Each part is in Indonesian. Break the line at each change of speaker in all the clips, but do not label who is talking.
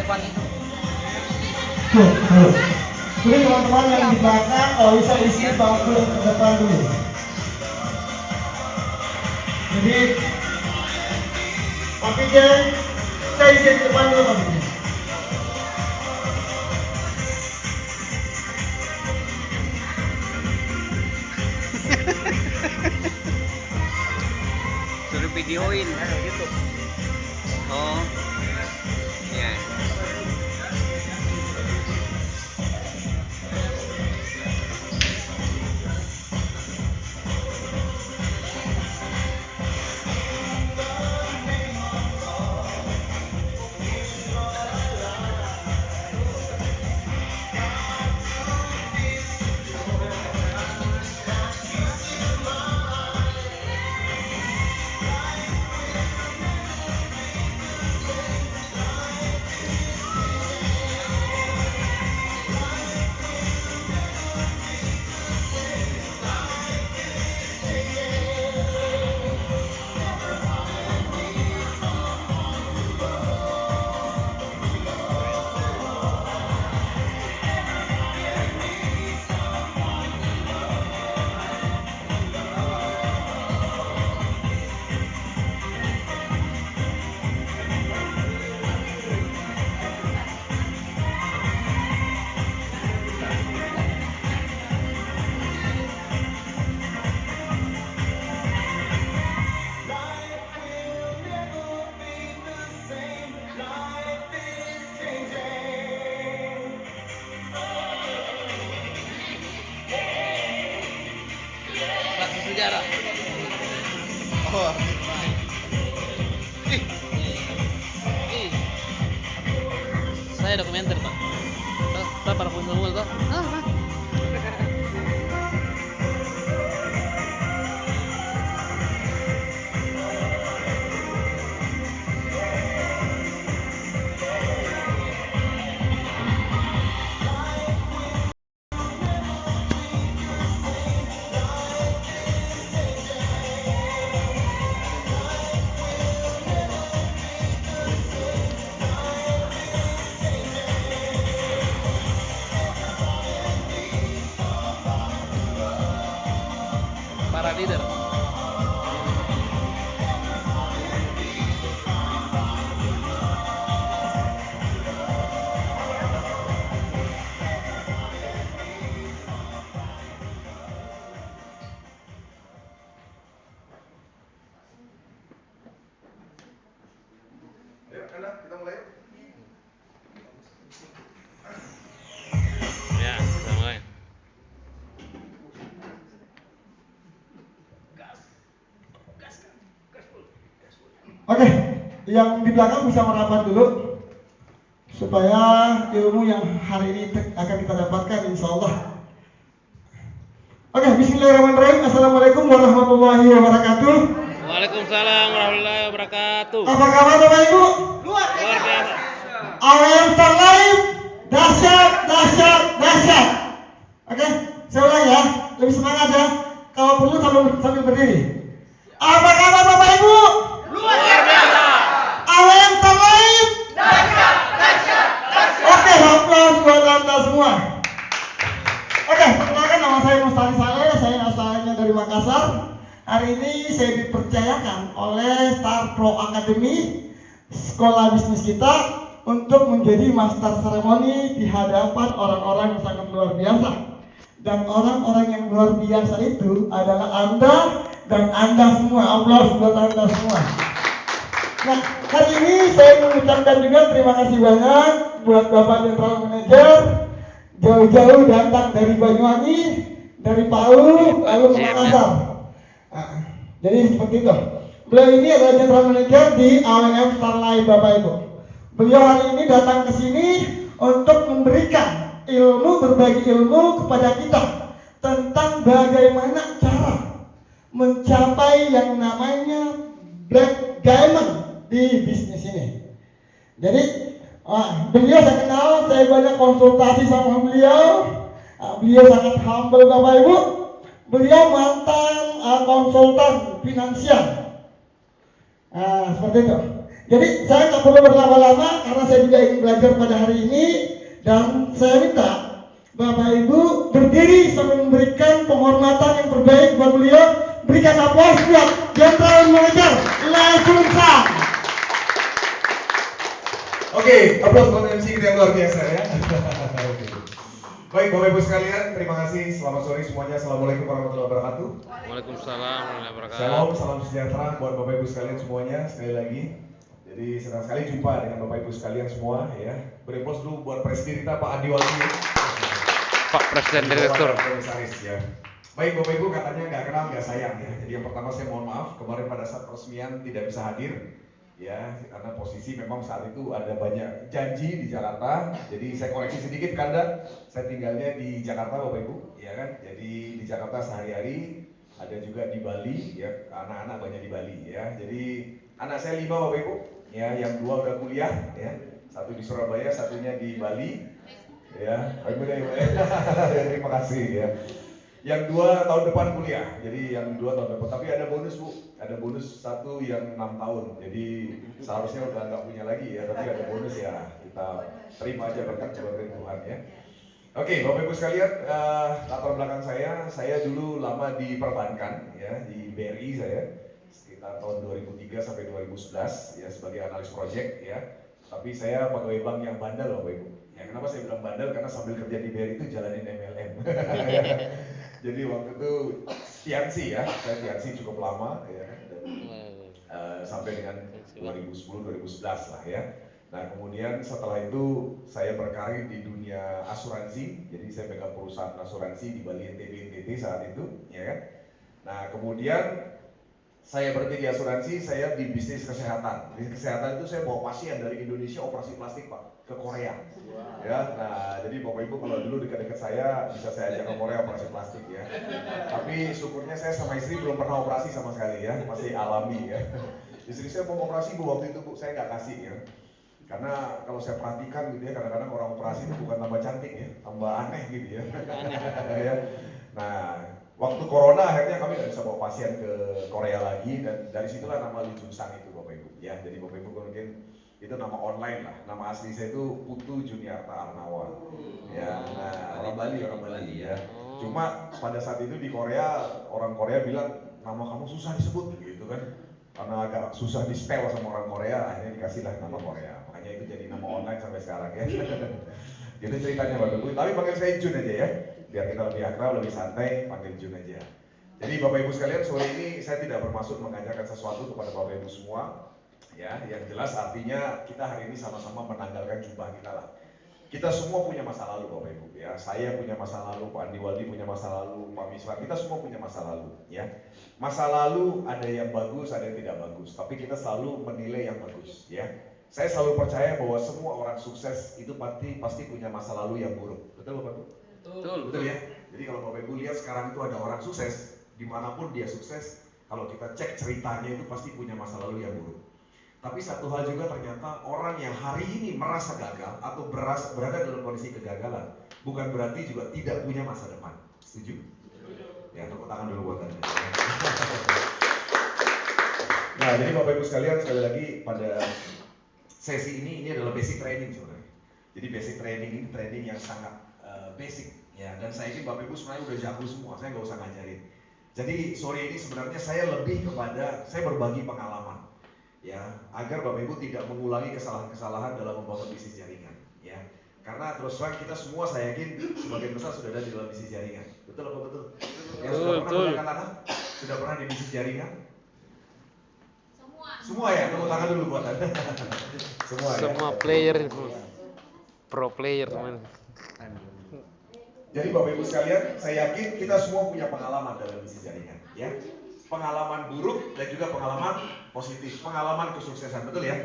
depan itu.
Jadi teman-teman yang di belakang kalau bisa isi bangku yang ke depan dulu. Jadi Papi Jen, saya isi di depan dulu Papi Jen.
Suruh videoin YouTube. Oh, iya. Sejarah. Oh. Ih. Ih. Saya dokumenter, Pak. Pak para pengunjung tuh. Para leader.
Ayo, kita mulai.
Ya, kita mulai.
Oke, yang di belakang bisa merapat dulu supaya ilmu yang hari ini akan kita dapatkan insya Allah. Oke, bismillahirrahmanirrahim. Assalamualaikum warahmatullahi wabarakatuh.
Waalaikumsalam warahmatullahi wabarakatuh.
Apa kabar Bapak Ibu?
Luar biasa.
AWM Starlight, dahsyat, dahsyat, dahsyat. Oke, saya ulang ya, lebih semangat ya. Kalau perlu sambil berdiri. Apa kabar Bapak Ibu?
Luar biasa.
AWM Starlight,
Dahsyat, dahsyat, dahsyat.
oke, aplaus buat Anda semua. Oke, perkenalkan nama saya Mustari Saleh, saya asalnya dari Makassar. Hari ini saya dipercayakan oleh Star Pro Academy, sekolah bisnis kita, untuk menjadi master seremoni di hadapan orang-orang yang sangat luar biasa. Dan orang-orang yang luar biasa itu adalah Anda dan Anda semua. Aplaus buat Anda semua. Nah, hari ini saya mengucapkan juga terima kasih banyak buat Bapak General Manager, jauh-jauh datang dari Banyuwangi, dari Palu, lalu ke Makassar. Nah, jadi seperti itu. Beliau ini adalah General Manager di AWM Starlight, Bapak Ibu. Beliau hari ini datang ke sini untuk memberikan ilmu, berbagi ilmu kepada kita tentang bagaimana cara mencapai yang namanya Black Diamond di bisnis ini. Jadi beliau saya kenal, saya banyak konsultasi sama beliau. Beliau sangat humble Bapak Ibu. Beliau mantan konsultan finansial. Seperti itu. Jadi saya nggak perlu berlama-lama karena saya juga ingin belajar pada hari ini, dan saya minta Bapak Ibu berdiri sambil memberikan penghormatan yang terbaik buat beliau. Berikan aplaus buat Jenderal Manager Lesung Sang.
Oke, aplaus buat MC kita yang luar biasa ya. Oke. Baik Bapak Ibu sekalian, terima kasih. Selamat sore semuanya. Assalamualaikum warahmatullahi wabarakatuh.
Waalaikumsalam warahmatullahi wabarakatuh.
Shalom, salam sejahtera buat Bapak Ibu sekalian semuanya. Sekali lagi, jadi senang sekali jumpa dengan Bapak Ibu sekalian semua ya. Beri aplaus dulu buat Presiden kita Pak Andi Waldi.
Pak Presiden Direktur.
Komisaris ya. Baik Bapak Ibu, katanya nggak kenal nggak sayang ya. Jadi yang pertama saya mohon maaf kemarin pada saat peresmian tidak bisa hadir ya, karena posisi memang saat itu ada banyak janji di Jakarta. Jadi saya koreksi sedikit karena saya tinggalnya di Jakarta Bapak Ibu, ya kan. Jadi di Jakarta sehari-hari, ada juga di Bali ya, anak-anak banyak di Bali ya. Jadi anak saya 5 Bapak Ibu, ya, yang 2 udah kuliah ya. Satu di Surabaya, satunya di Bali. Ya, terima kasih ya. Yang 2 tahun depan kuliah, jadi yang 2 tahun depan. Tapi ada bonus Bu, ada bonus 1 yang 6 tahun. Jadi seharusnya udah nggak punya lagi ya, tapi ada bonus ya. Kita terima aja berkat Tuhan ya. Oke, Bapak Ibu sekalian, latar belakang saya dulu lama di perbankan ya, di BRI saya sekitar tahun 2003 sampai 2011 ya sebagai analis project ya. Tapi saya pegawai bank yang bandel Bapak Ibu. Ya, kenapa saya bilang bandel? Karena sambil kerja di BRI itu jalanin MLM. Jadi waktu itu tiansi ya, saya tiansi cukup lama ya, dan, sampai dengan 2010-2011 lah ya. Nah kemudian setelah itu saya berkarir di dunia asuransi, jadi saya pegang perusahaan asuransi di Bali NTT saat itu, ya kan. Nah kemudian saya berhenti di asuransi, saya di bisnis kesehatan. Di kesehatan itu saya bawa pasien dari Indonesia operasi plastik Pak ke Korea. Ya, nah jadi Bapak Ibu kalau dulu dekat-dekat saya bisa saya ajak ke Korea operasi plastik ya. Tapi syukurnya saya sama istri belum pernah operasi sama sekali ya, masih alami ya. Istri saya mau operasi Bu waktu itu Bu, saya nggak kasih ya. Karena kalau saya perhatikan gitu ya, kadang-kadang orang operasi itu bukan tambah cantik ya, tambah aneh gitu ya. Ya. Nah, waktu corona akhirnya kami nggak bisa bawa pasien ke Korea lagi, dan dari situlah nama Lee Jun Sang itu Bapak Ibu. Ya, jadi Bapak Ibu mungkin itu nama online lah. Nama asli saya itu Putu Juniarta Arnawa. Ya, nah orang Bali ya. Cuma pada saat itu di Korea, orang Korea bilang nama kamu susah disebut gitu kan. Karena agak susah di spell sama orang Korea, akhirnya dikasihlah nama Korea. Makanya itu jadi nama online sampai sekarang ya. Gitu ceritanya Bapak Ibu. Tapi panggil saya Jun aja ya, biar kita lebih akrab, lebih santai, panggil Jun aja. Jadi Bapak Ibu sekalian, sore ini saya tidak bermaksud mengajarkan sesuatu kepada Bapak Ibu semua. Ya, yang jelas artinya kita hari ini sama-sama menanggalkan jubah kita lah. Kita semua punya masa lalu Bapak Ibu ya. Saya punya masa lalu, Pak Andi Waldi punya masa lalu, Pak Miswar, kita semua punya masa lalu ya. Masa lalu ada yang bagus, ada yang tidak bagus, tapi kita selalu menilai yang bagus ya. Saya selalu percaya bahwa semua orang sukses itu pasti punya masa lalu yang buruk. Betul Bapak Ibu? Betul ya. Jadi kalau Bapak Ibu lihat sekarang itu ada orang sukses, dimanapun dia sukses, kalau kita cek ceritanya itu pasti punya masa lalu yang buruk. Tapi satu hal juga ternyata orang yang hari ini merasa gagal atau berada dalam kondisi kegagalan bukan berarti juga tidak punya masa depan. Setuju? Ya, tepuk tangan dulu buat Anda. Nah, jadi Bapak Ibu sekalian, sekali lagi pada sesi ini adalah basic training sebenarnya. Jadi basic training ini training yang sangat basic ya, dan saya ini Bapak Ibu sebenarnya udah jago semua, saya nggak usah ngajarin. Jadi sore ini sebenarnya saya lebih kepada saya berbagi pengalaman. Ya, agar Bapak Ibu tidak mengulangi kesalahan-kesalahan dalam membangun bisnis jaringan ya. Karena terus terang kita semua saya yakin sebagian besar sudah ada di dalam bisnis jaringan. Betul apa betul? Yang sudah pernah menggunakan tanah? Sudah pernah di bisnis jaringan? Semua ya, tepuk tangan dulu buat Anda. Semua ya.
Semua player, pro player teman.
Jadi Bapak Ibu sekalian, saya yakin kita semua punya pengalaman dalam bisnis jaringan ya. Pengalaman buruk dan juga pengalaman positif, pengalaman kesuksesan, betul ya?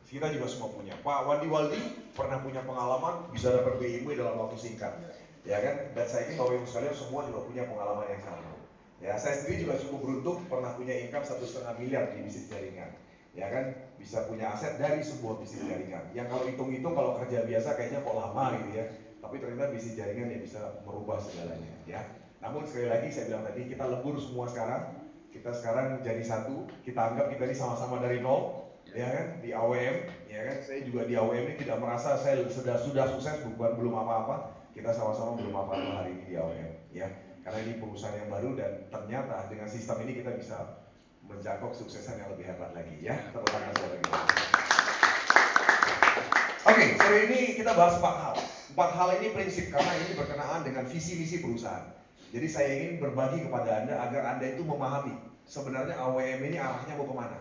Kita juga semua punya. Pak Wandi Waldi pernah punya pengalaman bisa dapat BMW dalam waktu singkat, ya kan? Dan saya yakin Bapak Ibu sekalian semua juga punya pengalaman yang sama. Ya, saya sendiri juga cukup beruntung pernah punya income 1,5 miliar di bisnis jaringan, ya kan? Bisa punya aset dari sebuah bisnis jaringan. Yang kalau hitung-hitung kalau kerja biasa kayaknya kok lama gitu ya. Tapi ternyata bisnis jaringan yang bisa merubah segalanya, ya. Namun sekali lagi saya bilang tadi kita lembur semua sekarang. Kita sekarang jadi satu. Kita anggap kita ini sama-sama dari nol. ya kan, di AWM, ya kan, saya juga di AWM ini tidak merasa saya sudah sukses, bukan belum apa-apa, kita sama-sama belum apa-apa hari ini di AWM, ya, karena ini perusahaan yang baru dan ternyata dengan sistem ini kita bisa menjangkau kesuksesan yang lebih hebat lagi, ya, tepuk tangan sekali lagi. Oke, sore ini kita bahas 4 hal. 4 hal ini prinsip karena ini berkenaan dengan visi misi perusahaan. Jadi saya ingin berbagi kepada Anda agar Anda itu memahami sebenarnya AWM ini arahnya mau kemana.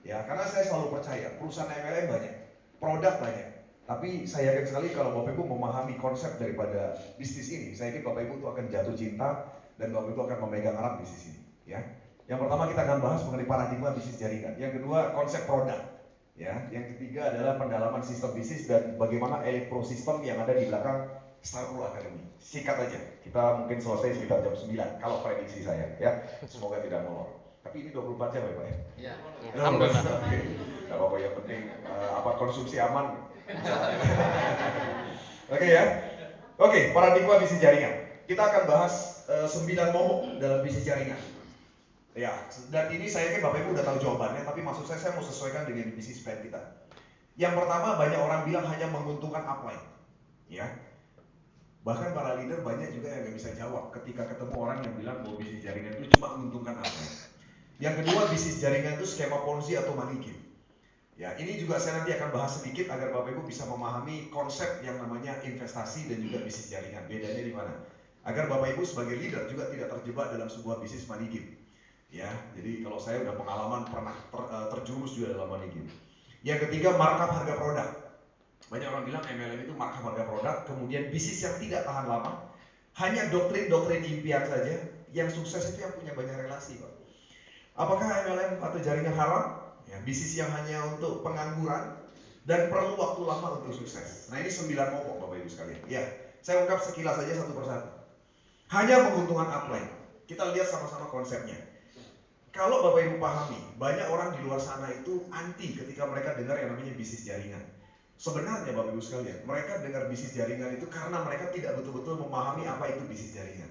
Ya, karena saya selalu percaya perusahaan MLM banyak, produk banyak. Tapi saya yakin sekali kalau Bapak Ibu memahami konsep daripada bisnis ini, saya yakin Bapak Ibu itu akan jatuh cinta dan Bapak Ibu akan memegang erat bisnis ini. Ya, yang pertama kita akan bahas mengenai paradigma bisnis jaringan. Yang kedua konsep produk. Ya, yang ketiga adalah pendalaman sistem bisnis dan bagaimana elektrosistem yang ada di belakang Star Pro Academy. Sikat aja, kita mungkin selesai sekitar jam 9 kalau prediksi saya, ya. Semoga tidak molor. Tapi ini 24 jam ya Pak ya?
Iya.
Alhamdulillah. Oke. Gak apa-apa, yang penting konsumsi aman. Oke ya. Oke, paradigma bisnis jaringan. Kita akan bahas 9 momok dalam bisnis jaringan. Ya, dan ini saya yakin Bapak Ibu udah tahu jawabannya, tapi maksud saya mau sesuaikan dengan bisnis plan kita. Yang pertama, banyak orang bilang hanya menguntungkan upline. Ya. Bahkan para leader banyak juga yang nggak bisa jawab ketika ketemu orang yang bilang bahwa bisnis jaringan itu cuma menguntungkan upline. Yang kedua, bisnis jaringan itu skema Ponzi atau money game. Ya, ini juga saya nanti akan bahas sedikit agar Bapak Ibu bisa memahami konsep yang namanya investasi dan juga bisnis jaringan. Bedanya di mana? Agar Bapak Ibu sebagai leader juga tidak terjebak dalam sebuah bisnis money game. Ya, jadi kalau saya udah pengalaman pernah terjurus juga dalam money game. Yang ketiga, markup harga produk. Banyak orang bilang MLM itu markup harga produk, kemudian bisnis yang tidak tahan lama, hanya doktrin impian saja. Yang sukses itu yang punya banyak relasi, Pak. Apakah MLM atau jaringan haram? Ya, bisnis yang hanya untuk pengangguran dan perlu waktu lama untuk sukses. Nah, ini 9 momok Bapak Ibu sekalian. Ya, saya ungkap sekilas saja satu persatu. Hanya menguntungkan upline. Kita lihat sama-sama konsepnya. Kalau Bapak Ibu pahami, banyak orang di luar sana itu anti ketika mereka dengar yang namanya bisnis jaringan. Sebenarnya Bapak Ibu sekalian, mereka dengar bisnis jaringan itu karena mereka tidak betul-betul memahami apa itu bisnis jaringan.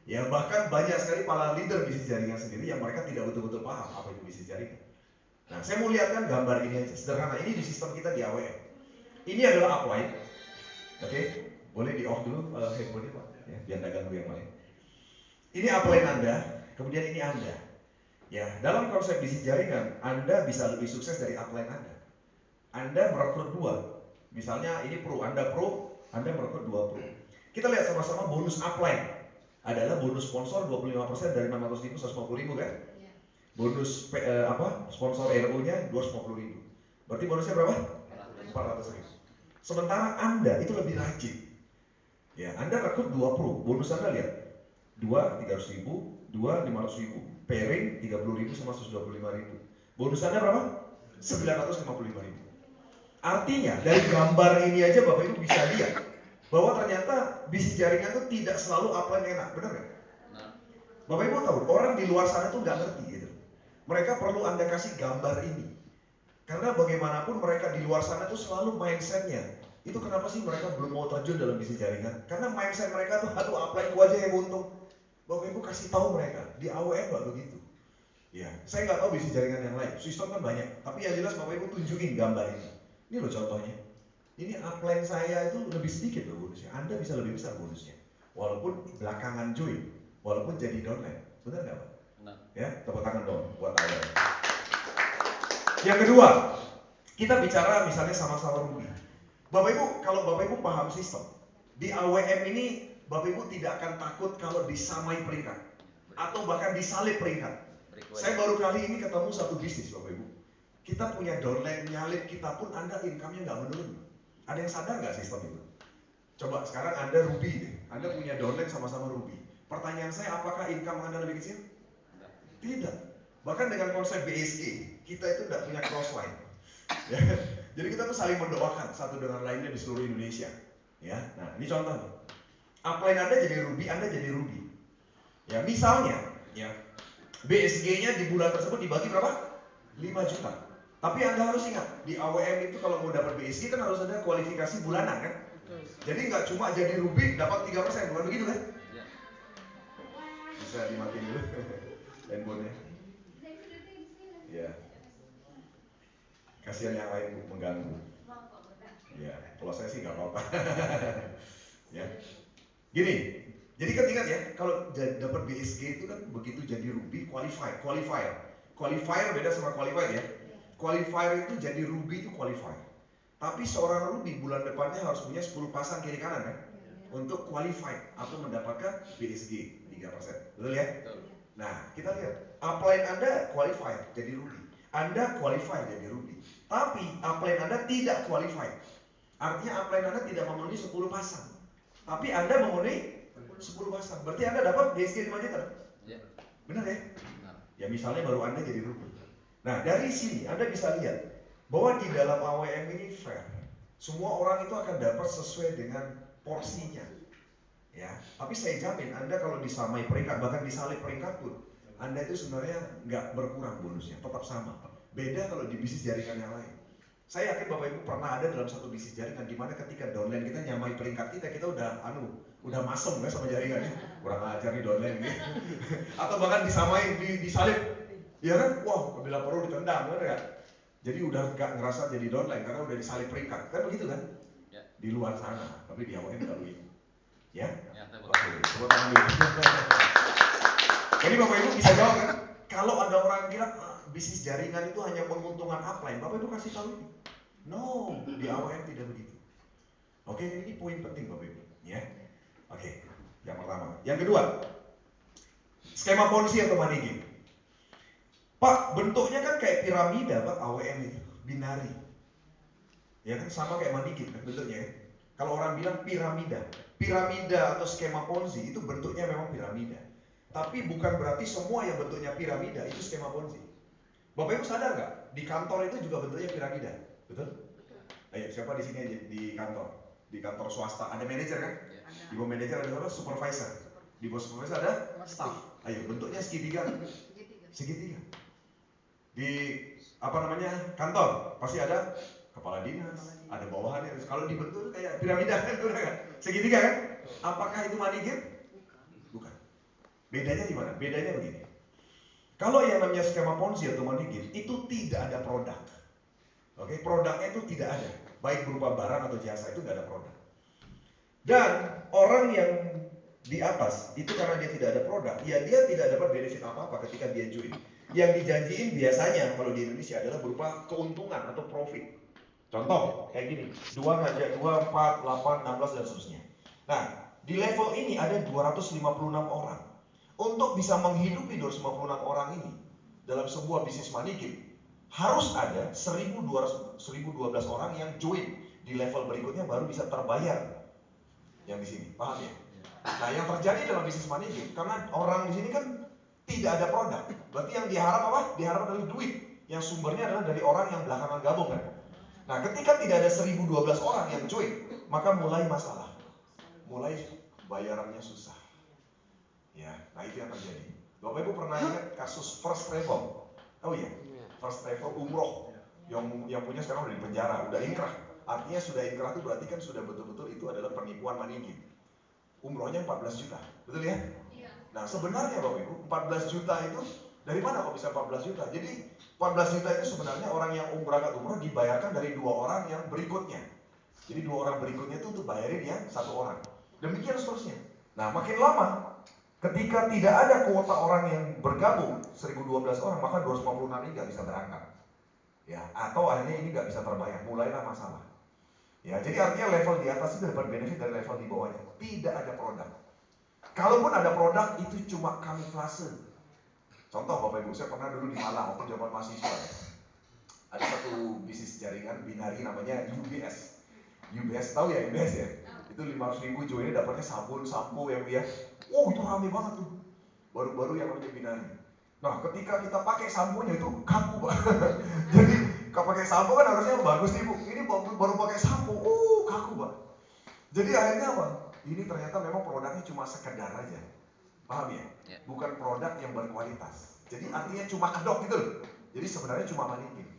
Ya, bahkan banyak sekali para leader bisnis jaringan sendiri yang mereka tidak betul-betul paham apa itu bisnis jaringan. Nah, saya mau lihatkan gambar ini aja, sederhana. Ini di sistem kita di AWM. Ini adalah upline. Oke, boleh di off dulu handphone-nya Pak, ya, biar nggak ganggu yang lain. Ini upline Anda, kemudian ini Anda. Ya, dalam konsep bisnis jaringan, Anda bisa lebih sukses dari upline Anda. Anda merekrut 2. Misalnya ini pro, Anda merekrut 2 pro. Kita lihat sama-sama bonus upline. Adalah bonus sponsor 25% dari 600.000 150.000 kan? Ya. Bonus sponsor RO-nya 250.000. Berarti bonusnya berapa? 400.000. Sementara Anda itu lebih rajin. Ya, Anda rekrut 2 pro, bonus Anda lihat. 2 300.000, 2 500.000. Pairing 30.000 sama 125.000. Bonus Anda berapa? 955.000. Artinya dari gambar ini aja Bapak Ibu bisa lihat bahwa ternyata bisnis jaringan itu tidak selalu upline enak, benar nggak? Bapak Ibu tahu orang di luar sana tuh nggak ngerti gitu. Mereka perlu Anda kasih gambar ini. Karena bagaimanapun mereka di luar sana tuh selalu mindsetnya. Itu kenapa sih mereka belum mau terjun dalam bisnis jaringan? Karena mindset mereka tuh aduh upline gua aja yang untung. Bapak Ibu kasih tahu mereka, di AWM nggak begitu. Ya, saya nggak tahu bisnis jaringan yang lain, sistem kan banyak. Tapi yang jelas Bapak Ibu tunjukin gambar ini. Ini loh contohnya. Ini upline saya itu lebih sedikit loh bonusnya. Anda bisa lebih besar bonusnya. Walaupun belakangan join, walaupun jadi downline. Benar nggak Pak? Benar. Ya, tepuk tangan dong buat AWM. Yang kedua, kita bicara misalnya sama-sama Ruby. Bapak Ibu, kalau Bapak Ibu paham sistem, di AWM ini Bapak Ibu tidak akan takut kalau disamai peringkat atau bahkan disalip peringkat. Saya baru kali ini ketemu satu bisnis Bapak Ibu. Kita punya downline nyalip kita pun Anda income-nya nggak menurun. Ada yang sadar nggak sistem itu? Coba sekarang Anda Ruby deh. Anda punya downline sama-sama Ruby. Pertanyaan saya, apakah income Anda lebih kecil? Tidak. Bahkan dengan konsep BSG, kita itu tidak punya crossline. Ya. Jadi kita tuh saling mendoakan satu dengan lainnya di seluruh Indonesia. Ya, nah ini contoh nih. Upline Anda jadi Ruby, Anda jadi Ruby. Ya, misalnya, ya BSG-nya di bulan tersebut dibagi berapa? 5 juta. Tapi Anda harus ingat, di AWM itu kalau mau dapat BSG kan harus ada kualifikasi bulanan kan? Jadi nggak cuma jadi Ruby dapat 3%, bukan begitu kan? Bisa dimatiin dulu handphonenya. Ya. Kasihan yang lain Bu, mengganggu. Ya, kalau saya sih nggak apa-apa. Ya, gini. Jadi kan ingat ya, kalau dapat BSG itu kan begitu jadi Ruby qualifier beda sama qualified ya. Qualifier itu jadi Ruby itu qualifier. Tapi seorang Ruby bulan depannya harus punya 10 pasang kiri kanan kan? Untuk qualified atau mendapatkan BSG 3%. Betul ya? Nah, kita lihat upline Anda qualified jadi Ruby. Anda qualified jadi Ruby. Tapi upline Anda tidak qualified. Artinya upline Anda tidak memenuhi 10 pasang. Tapi Anda memenuhi 10 pasang. Berarti Anda dapat BSG 5 juta. Benar ya? Ya misalnya baru Anda jadi Ruby. Nah, dari sini Anda bisa lihat bahwa di dalam AWM ini fair. Semua orang itu akan dapat sesuai dengan porsinya. Ya, tapi saya jamin Anda kalau disamai peringkat, bahkan disalib peringkat pun, Anda itu sebenarnya nggak berkurang bonusnya, tetap sama. Beda kalau di bisnis jaringan yang lain. Saya yakin Bapak Ibu pernah ada dalam satu bisnis jaringan di mana ketika downline kita nyamai peringkat kita udah masem ya sama jaringannya. Kurang ajar nih downline ini. Atau bahkan disamai, disalib. Ya kan? Wah, bila perlu ditendang, bener kan? Jadi udah gak ngerasa jadi downline karena udah disalib peringkat. Kan begitu kan?
Ya.
Di luar sana, tapi di awalnya kalau itu. Ya?
Ya,
Oke, tepuk tangan dulu. Jadi Bapak Ibu bisa jawab kan? Kalau ada orang bilang bisnis jaringan itu hanya menguntungkan upline, Bapak Ibu kasih tahu ini. No, di AWM tidak begitu. Oke, ini poin penting Bapak Ibu, ya. Oke, yang pertama. Yang kedua, skema Ponzi atau money game. Pak, bentuknya kan kayak piramida Pak, AWM itu, binari. Ya kan sama kayak money game kan bentuknya ya. Kalau orang bilang piramida atau skema Ponzi itu bentuknya memang piramida. Tapi bukan berarti semua yang bentuknya piramida itu skema Ponzi. Bapak Ibu sadar nggak? Di kantor itu juga bentuknya piramida, betul? Ayo, siapa di sini aja di kantor? Di kantor swasta ada manajer kan? Di bawah manajer ada apa? Supervisor. Di bawah supervisor ada staff. Ayo, bentuknya segitiga. Segitiga. Di kantor pasti ada kepala dinas, ada bawahannya. Kalau dibentuk kayak piramida kan, segitiga kan? Apakah itu money game? Bukan. Bedanya di mana? Bedanya begini. Kalau yang namanya skema Ponzi atau money game itu tidak ada produk. Oke, produknya itu tidak ada. Baik berupa barang atau jasa itu nggak ada produk. Dan orang yang di atas itu karena dia tidak ada produk, ya dia tidak dapat benefit apa-apa ketika dia join. Yang dijanjiin biasanya kalau di Indonesia adalah berupa keuntungan atau profit. Contoh kayak gini, 2 ngajak 2, 4, 8, 16 dan seterusnya. Nah, di level ini ada 256 orang. Untuk bisa menghidupi 256 orang ini dalam sebuah bisnis money game, harus ada 1212 orang yang join di level berikutnya baru bisa terbayar yang di sini. Paham ya? Nah, yang terjadi dalam bisnis money game karena orang di sini kan tidak ada produk. Berarti yang diharap apa? Diharap adalah duit. Yang sumbernya adalah dari orang yang belakangan gabung kan. Nah, ketika tidak ada 1012 orang yang join, maka mulai masalah. Mulai bayarannya susah. Ya, nah itu yang terjadi. Bapak Ibu pernah ingat kasus First Travel? Oh iya, First Travel umroh yang punya sekarang udah di penjara, udah inkrah. Artinya sudah inkrah itu berarti kan sudah betul-betul itu adalah penipuan money game. Umrohnya 14 juta, betul ya? Nah sebenarnya Bapak Ibu 14 juta itu dari mana kok bisa 14 juta? Jadi 14 juta itu sebenarnya orang yang berangkat umroh dibayarkan dari 2 orang yang berikutnya. Jadi 2 orang berikutnya itu untuk bayarin yang 1 orang. Demikian seterusnya. Nah makin lama ketika tidak ada kuota orang yang bergabung 1012 orang, maka 256 ini nggak bisa berangkat. Ya, atau akhirnya ini nggak bisa terbayar, mulailah masalah. Ya, jadi artinya level di atas itu dapat benefit dari level di bawahnya. Tidak ada produk. Kalaupun ada produk itu cuma kamuflase. Contoh Bapak Ibu, saya pernah dulu di Malang waktu zaman mahasiswa. Ada satu bisnis jaringan binari namanya UBS. UBS tahu ya UBS ya? Itu 500.000 joinnya dapatnya sabun, sampo yang dia. Oh itu rame banget tuh. Baru-baru yang namanya binari. Nah ketika kita pakai samponya itu kaku Pak. Jadi kalau pakai sampo kan harusnya bagus nih Bu. Ini baru pakai sampo, kaku Pak. Jadi akhirnya apa? Ini ternyata memang produknya cuma sekedar aja. Paham ya? Bukan produk yang berkualitas. Jadi artinya cuma kedok gitu loh. Jadi sebenarnya cuma money game.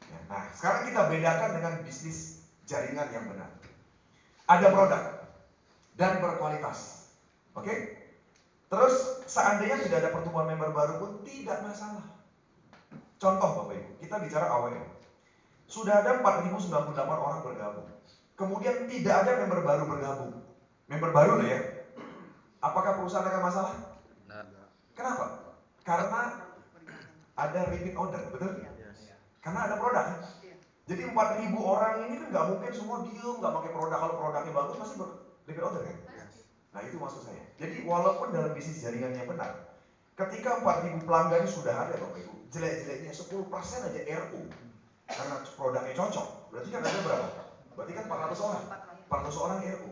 Ya, nah sekarang kita bedakan dengan bisnis jaringan yang benar. Ada produk dan berkualitas. Oke? Terus seandainya tidak ada pertumbuhan member baru pun tidak masalah. Contoh Bapak Ibu, kita bicara AWM. Sudah ada 4.098 orang bergabung. Kemudian tidak ada member baru bergabung. Member baru loh ya. Apakah perusahaan akan masalah? Kenapa? Karena ada repeat order, betul? Karena ada produk. Jadi 4.000 orang ini kan nggak mungkin semua diem, nggak pakai produk. Kalau produknya bagus pasti repeat order kan? Nah itu maksud saya. Jadi walaupun dalam bisnis jaringannya benar, ketika 4.000 pelanggan sudah ada Bapak Ibu, jelek-jeleknya 10% aja RO. Karena produknya cocok, berarti kan ada berapa? Berarti kan 400 orang. 400 orang RO.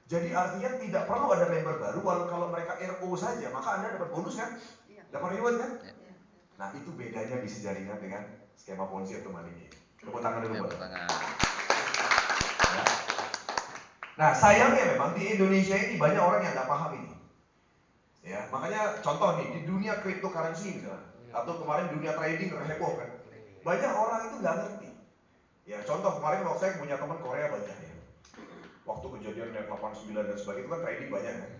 Jadi artinya tidak perlu ada member baru, walau kalau mereka RO saja, maka Anda dapat bonus kan? Dapat reward kan? Nah itu bedanya bisnis jaringan dengan skema Ponzi atau money game. Tepuk tangan dulu buat. Nah sayangnya memang di Indonesia ini banyak orang yang nggak paham ini. Ya, makanya contoh nih di dunia cryptocurrency misalnya, atau kemarin dunia trading heboh kan, banyak orang itu nggak ngerti. Ya contoh kemarin waktu saya punya teman Korea banyak ya, waktu kejadian net 89 dan sebagainya itu kan trading banyak kan.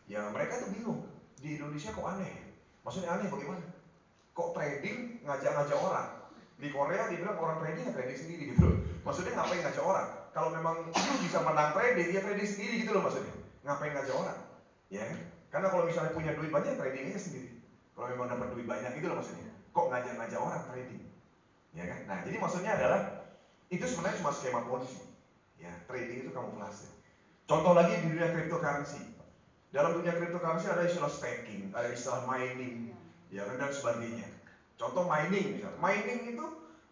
Ya mereka tuh bingung, di Indonesia kok aneh ya? Maksudnya aneh bagaimana? Kok trading ngajak-ngajak orang? Di Korea dibilang orang trading ya trading sendiri gitu. Maksudnya ngapain ngajak orang? Kalau memang lu bisa menang trading, ya trading sendiri gitu loh maksudnya. Ngapain ngajak orang? Ya kan? Karena kalau misalnya punya duit banyak, tradingnya sendiri. Kalau memang dapat duit banyak gitu loh maksudnya. Kok ngajak-ngajak orang trading? Ya kan? Nah jadi maksudnya adalah itu sebenarnya cuma skema Ponzi. Ya, trading itu kamuflase. Contoh lagi di dunia cryptocurrency. Dalam dunia cryptocurrency ada istilah staking, ada istilah mining, ya kan, dan sebagainya. Contoh mining misalnya. Mining itu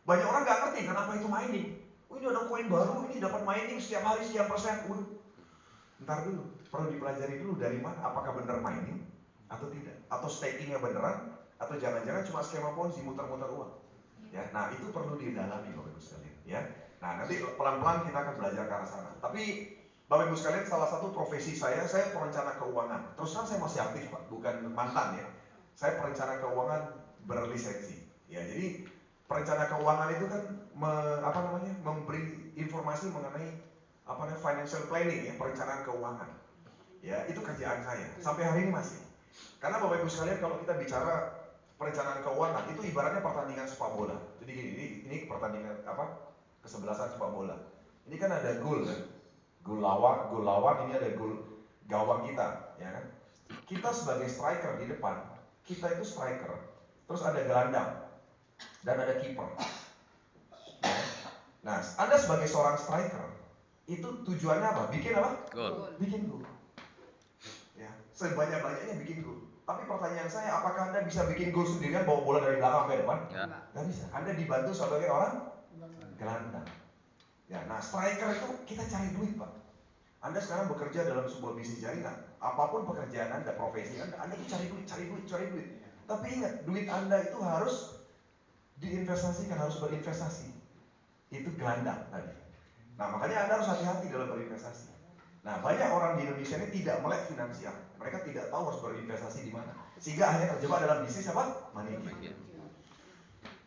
banyak orang nggak ngerti kenapa itu mining. Oh, ini ada koin baru, ini dapat mining setiap hari sekian persen. Ntar dulu, perlu dipelajari dulu dari mana. Apakah benar mining atau tidak? Atau stakingnya beneran? Atau jangan-jangan cuma skema Ponzi muter-muter uang? Ya, nah itu perlu didalami Bapak Ibu sekalian. Ya, nah nanti pelan-pelan kita akan belajar ke arah sana. Tapi Bapak Ibu sekalian, salah satu profesi saya perencana keuangan. Terus terang saya masih aktif Pak, bukan mantan ya. Saya perencana keuangan berlisensi. Ya, jadi perencana keuangan itu kan memberi informasi mengenai financial planning ya, perencanaan keuangan. Ya, itu kerjaan saya. Sampai hari ini masih. Karena Bapak Ibu sekalian kalau kita bicara perencanaan keuangan itu ibaratnya pertandingan sepak bola. Jadi ini pertandingan kesebelasan sepak bola. Ini kan ada gol kan? Gol lawan, ini ada gol gawang kita, ya kan? Kita sebagai striker di depan, kita itu striker. Terus ada gelandang dan ada kiper. Ya. Nah, Anda sebagai seorang striker, itu tujuannya apa? Bikin apa?
Gol.
Bikin gol. Ya, sebanyak-banyaknya bikin gol. Tapi pertanyaan saya, apakah Anda bisa bikin gol sendirian bawa bola dari belakang ke depan?
Ya.
Nggak bisa. Anda dibantu sebagai orang gelandang. Ya, nah striker itu kita cari duit Pak. Anda sekarang bekerja dalam sebuah bisnis jaringan. Apapun pekerjaan Anda, profesi Anda itu cari duit. Tapi ingat, duit Anda itu harus diinvestasikan, harus berinvestasi. Itu gelandang tadi. Nah makanya Anda harus hati-hati dalam berinvestasi. Nah banyak orang di Indonesia ini tidak melek finansial. Mereka tidak tahu harus berinvestasi di mana. Sehingga akhirnya terjebak dalam bisnis apa? Money game.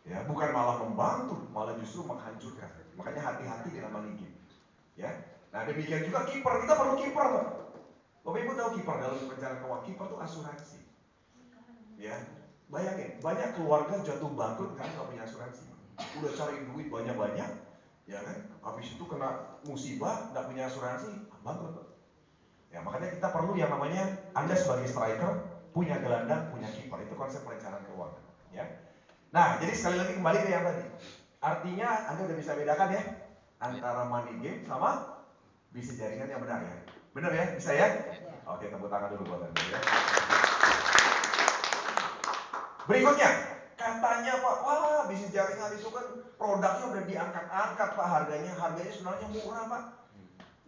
Ya, bukan malah membantu, malah justru menghancurkan. Makanya hati-hati dengan money game. Ya. Nah demikian juga kiper, kita perlu kiper Pak. Bapak Ibu tahu kiper dalam perencanaan keuangan, kiper itu asuransi. Ya, bayangin, banyak keluarga jatuh bangkrut karena nggak punya asuransi. Udah cari duit banyak-banyak, ya kan? Habis itu kena musibah, nggak punya asuransi, bangkrut Pak. Ya makanya kita perlu yang namanya Anda sebagai striker punya gelandang, punya kiper. Itu konsep perencanaan keuangan. Ya. Nah, jadi sekali lagi kembali ke yang tadi. Artinya Anda udah bisa bedakan ya antara money game sama bisnis jaringan yang benar ya. Benar ya? Bisa ya? Oke, tepuk tangan dulu buat Anda ya. Berikutnya, katanya Pak, wah bisnis jaringan itu kan produknya udah diangkat-angkat Pak harganya sebenarnya murah Pak.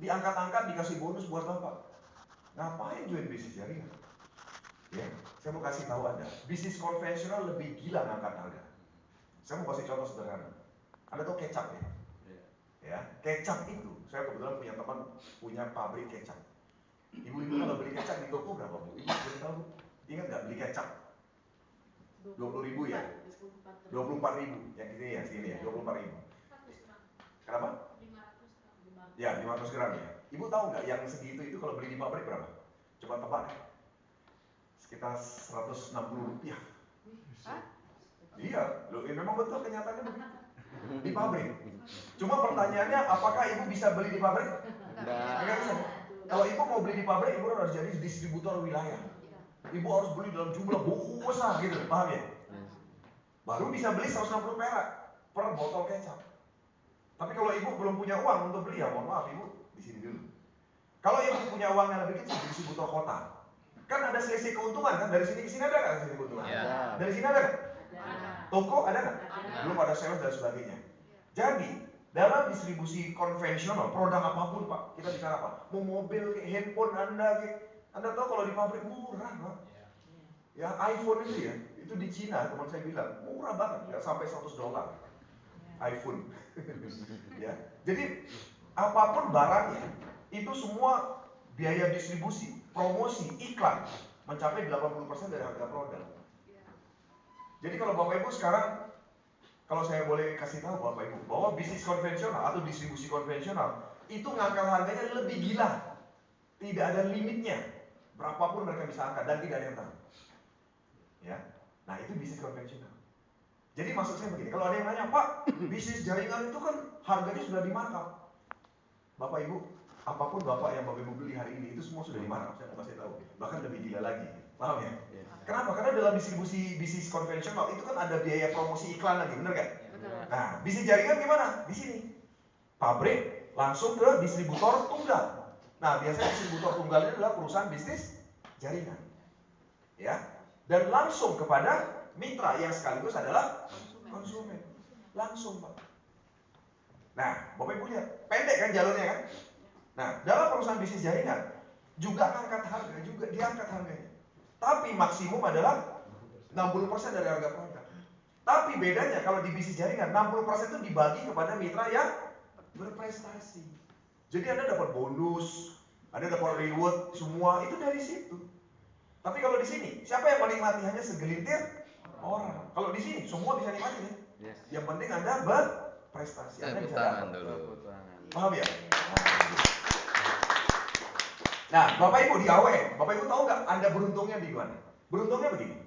Diangkat-angkat dikasih bonus buat Bapak. Ngapain join bisnis jaringan? Ya, saya mau kasih tahu Anda, bisnis konvensional lebih gila ngangkat harga. Saya mau kasih contoh sederhana. Anda tahu kecap ya? Ya, kecap itu, saya kebetulan punya teman punya pabrik kecap. Ibu-ibu kalau beli kecap di toko berapa Bu? Ibu boleh tahu? Ingat nggak beli kecap? 20.000 ya? 24.000 yang gini ya, segini ya, 24.000. Kenapa? 500 gram. Ya, 500 gram ya. Ibu tahu nggak yang segitu itu kalau beli di pabrik berapa? Coba tebak ya. Sekitar 160 rupiah. Iya, loh, memang betul kenyataannya begitu. di pabrik. Cuma pertanyaannya, apakah ibu bisa beli di pabrik? Enggak bisa. Kalau ibu mau beli di pabrik, ibu harus jadi distributor wilayah. Ibu harus beli dalam jumlah besar gitu, paham ya? Baru bisa beli 160 perak per botol kecap. Tapi kalau ibu belum punya uang untuk beli, ya mohon maaf ibu di sini dulu. Kalau ibu punya uang yang lebih kecil, distributor kota. Kan ada selisih keuntungan kan, dari sini ke sini ada kan selisih keuntungan?
Ya.
Dari sini ada kan? Toko ada kan? Belum ada sales dan sebagainya. Jadi dalam distribusi konvensional, produk apapun Pak, kita bicara apa? Mau mobil, handphone Anda tahu kalau di pabrik murah Pak. Ya iPhone itu ya, itu di Cina teman saya bilang murah banget, ya sampai $100 iPhone. Ya, jadi apapun barangnya itu semua biaya distribusi, promosi, iklan mencapai 80% dari harga produk. Jadi kalau Bapak Ibu sekarang, kalau saya boleh kasih tahu Bapak Ibu, bahwa bisnis konvensional atau distribusi konvensional itu ngangkat harganya lebih gila. Tidak ada limitnya. Berapapun mereka bisa angkat dan tidak ada yang tahu. Ya. Nah, itu bisnis konvensional. Jadi maksud saya begini, kalau ada yang nanya, "Pak, bisnis jaringan itu kan harganya sudah di-markup." Bapak Ibu, apapun Bapak yang Bapak Ibu beli hari ini itu semua sudah di-markup, saya mau kasih tahu. Bahkan lebih gila lagi. Paham ya? Kenapa? Karena dalam distribusi bisnis konvensional itu kan ada biaya promosi iklan lagi, benar kan? Nah, bisnis jaringan gimana? Di sini. Pabrik langsung ke distributor tunggal. Nah, biasanya distributor tunggal ini adalah perusahaan bisnis jaringan. Ya. Dan langsung kepada mitra yang sekaligus adalah konsumen. Langsung, Pak. Nah, Bapak Ibu lihat, pendek kan jalurnya kan? Nah, dalam perusahaan bisnis jaringan juga angkat harga, juga diangkat harganya. Tapi maksimum adalah 60% dari harga produk. Tapi bedanya kalau di bisnis jaringan 60% itu dibagi kepada mitra yang berprestasi. Jadi Anda dapat bonus, Anda dapat reward, semua itu dari situ. Tapi kalau di sini, siapa yang menikmati? Hanya segelintir orang. Kalau di sini semua bisa nikmati ya. Yang penting Anda berprestasi. Anda bisa dapat. Paham ya? Nah, Bapak Ibu di AWN, Bapak Ibu tahu nggak Anda beruntungnya di mana? Beruntungnya begini.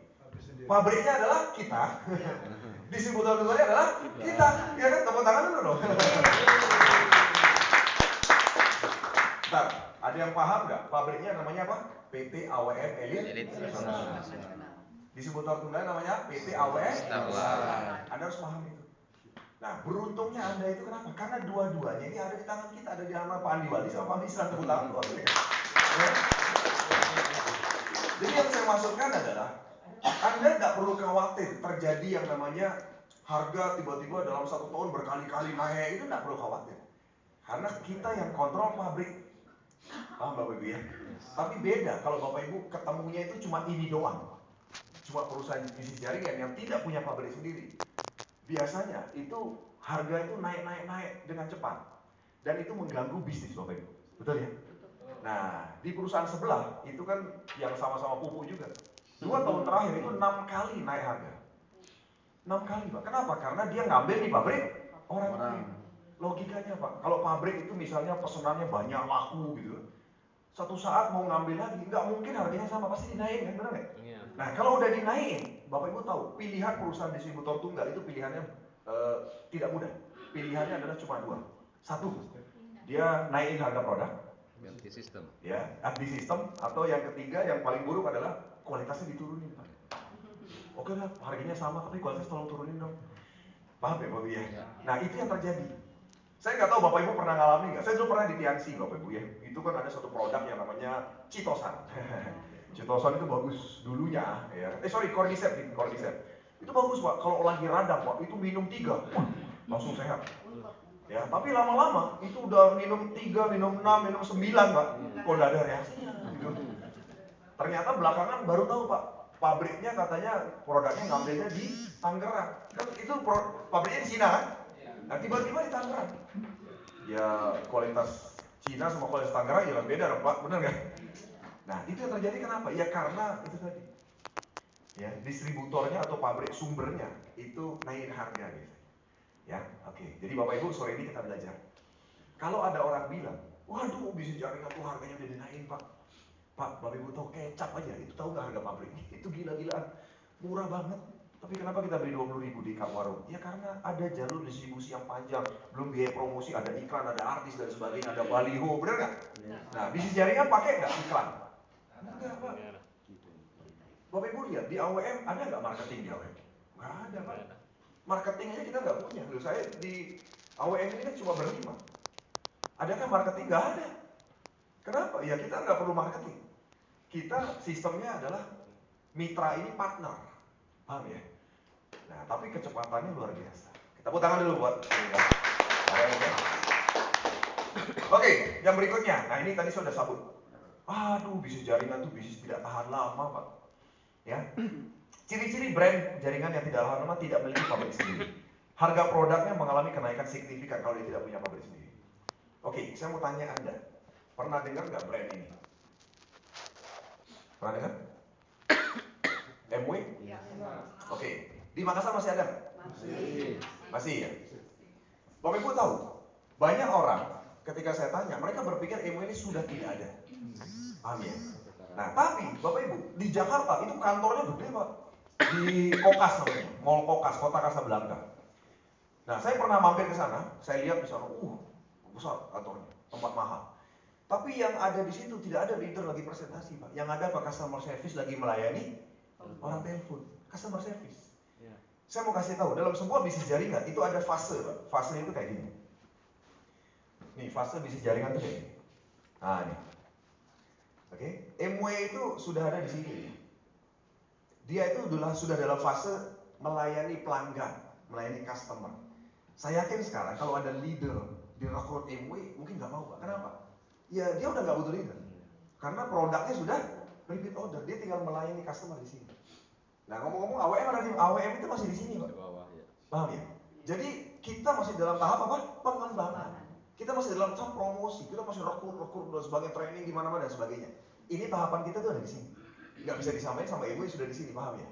Pabriknya adalah kita, distributor tunggalnya adalah kita. Ya kan, tepuk tangan dulu dong. Bentar, ada yang paham nggak? Pabriknya namanya apa? PT AWN Elite. Distributor tunggal namanya PT AWN. Anda harus paham itu. Nah, beruntungnya Anda itu kenapa? Karena dua-duanya ini ada di tangan kita, ada di tangan Pak Andi Wali sama Pak Andi Isran. Tepuk tangan dulu. Jadi yang saya maksudkan adalah Anda nggak perlu khawatir terjadi yang namanya harga tiba-tiba dalam 1 tahun berkali-kali naik, itu nggak perlu khawatir. Karena kita yang kontrol pabrik. Paham Bapak Ibu ya? Tapi beda kalau Bapak Ibu ketemunya itu cuma ini doang. Cuma perusahaan bisnis jaringan yang tidak punya pabrik sendiri. Biasanya itu harga itu naik dengan cepat. Dan itu mengganggu bisnis Bapak Ibu. Betul ya? Nah, di perusahaan sebelah itu kan yang sama-sama pupuk juga. 2 tahun terakhir itu 6 kali naik harga. 6 kali Pak. Kenapa? Karena dia ngambil di pabrik orang lain. Logikanya Pak, kalau pabrik itu misalnya pesenannya banyak, laku gitu, satu saat mau ngambil lagi, nggak mungkin harganya sama, pasti dinaikin kan, benar nggak? Nah, kalau udah dinaikin, Bapak Ibu tahu, pilihan perusahaan distributor tunggal itu pilihannya tidak mudah. Pilihannya adalah cuma 2. Satu, dia naikin harga produk.
Ganti sistem.
Ya, ganti sistem. Atau yang ketiga, yang paling buruk adalah kualitasnya diturunin Pak. Oke lah, harganya sama, tapi kualitas tolong turunin dong. Paham ya Bapak ya? Nah, itu yang terjadi. Saya nggak tahu Bapak Ibu pernah ngalamin nggak? Saya dulu pernah di Tianxi Bapak Ibu ya. Itu kan ada satu produk yang namanya Citosan. Citosan itu bagus dulunya ya. Cordyceps. Itu bagus Pak. Kalau lagi radang Pak, itu minum 3, wah, langsung sehat. Ya, tapi lama-lama itu udah minum 3, minum 6, minum 9 Pak. Kok udah ada reaksinya gitu. Ternyata belakangan baru tahu Pak, pabriknya katanya produknya ngambilnya di Tangerang. Kan itu pabriknya di Cina kan? Nah, tiba-tiba di Tangerang. Ya, kualitas Cina sama kualitas Tangerang jelas beda dong Pak, bener nggak? Nah, itu yang terjadi kenapa? Ya karena itu tadi. Ya, distributornya atau pabrik sumbernya itu naikin harga gitu. Ya, oke. Jadi Bapak Ibu sore ini kita belajar. Kalau ada orang bilang, waduh bisnis jaringan tuh harganya udah dinaikin Pak. Pak, Bapak Ibu tahu kecap aja, itu tahu nggak harga pabrik? Itu gila-gilaan, murah banget.
Tapi kenapa kita beli 20.000 di warung? Ya karena ada jalur distribusi yang panjang, belum biaya promosi, ada iklan, ada artis dan sebagainya, ada baliho, bener nggak? Nah, bisnis jaringan pakai nggak iklan? Enggak, Pak. Bapak Ibu lihat, di AWM ada nggak marketing di AWM? Nggak ada, Pak. Marketingnya kita nggak punya. Loh, saya di AWM ini kan cuma berlima. Adakah marketing? Nggak ada. Kenapa? Ya kita nggak perlu marketing. Kita sistemnya adalah mitra ini partner. Paham ya? Nah, tapi kecepatannya luar biasa. Kita tepuk tangan dulu buat AWM. Oke, yang berikutnya. Nah, ini tadi sudah sabut. Aduh, bisnis jaringan tuh bisnis tidak tahan lama, Pak. Ya. Ciri-ciri brand jaringan yang tidak tahan lama tidak memiliki pabrik sendiri. Harga produknya mengalami kenaikan signifikan kalau dia tidak punya pabrik sendiri. Oke, saya mau tanya Anda. Pernah dengar nggak brand ini? Pernah dengar? MW?
Ya.
Oke. Di Makassar masih ada? Masih ya? Bapak Ibu tahu, banyak orang ketika saya tanya, mereka berpikir MW ini sudah tidak ada. Paham ya? Nah, tapi Bapak Ibu, di Jakarta itu kantornya gede, Pak. Di Kokas namanya, Mall Kokas, Kota Kasablanka. Nah, saya pernah mampir ke sana, saya lihat di sana, besar kantornya, tempat mahal. Tapi yang ada di situ tidak ada leader lagi presentasi, Pak. Yang ada Pak customer service lagi melayani orang telepon, customer service. Saya mau kasih tahu, dalam sebuah bisnis jaringan itu ada fase, Pak. Fase itu kayak gini. Nih, fase bisnis jaringan itu kayak gini. Nah, ini. Oke, MW itu sudah ada di sini. Dia itu sudah dalam fase melayani pelanggan, melayani customer. Saya yakin sekarang kalau ada leader di rekrut MW mungkin nggak mau, Pak. Kenapa? Ya dia udah nggak butuh leader, karena produknya sudah repeat order, dia tinggal melayani customer di sini. Nah, ngomong-ngomong AWM ada di AWM itu masih di sini, Pak. Paham ya? Jadi kita masih dalam tahap apa? Pengembangan. Kita masih dalam tahap promosi, kita masih rekrut dan sebagainya, training di mana-mana dan sebagainya. Ini tahapan kita tuh ada di sini. Nggak bisa disamain sama ibu yang sudah di sini, paham ya?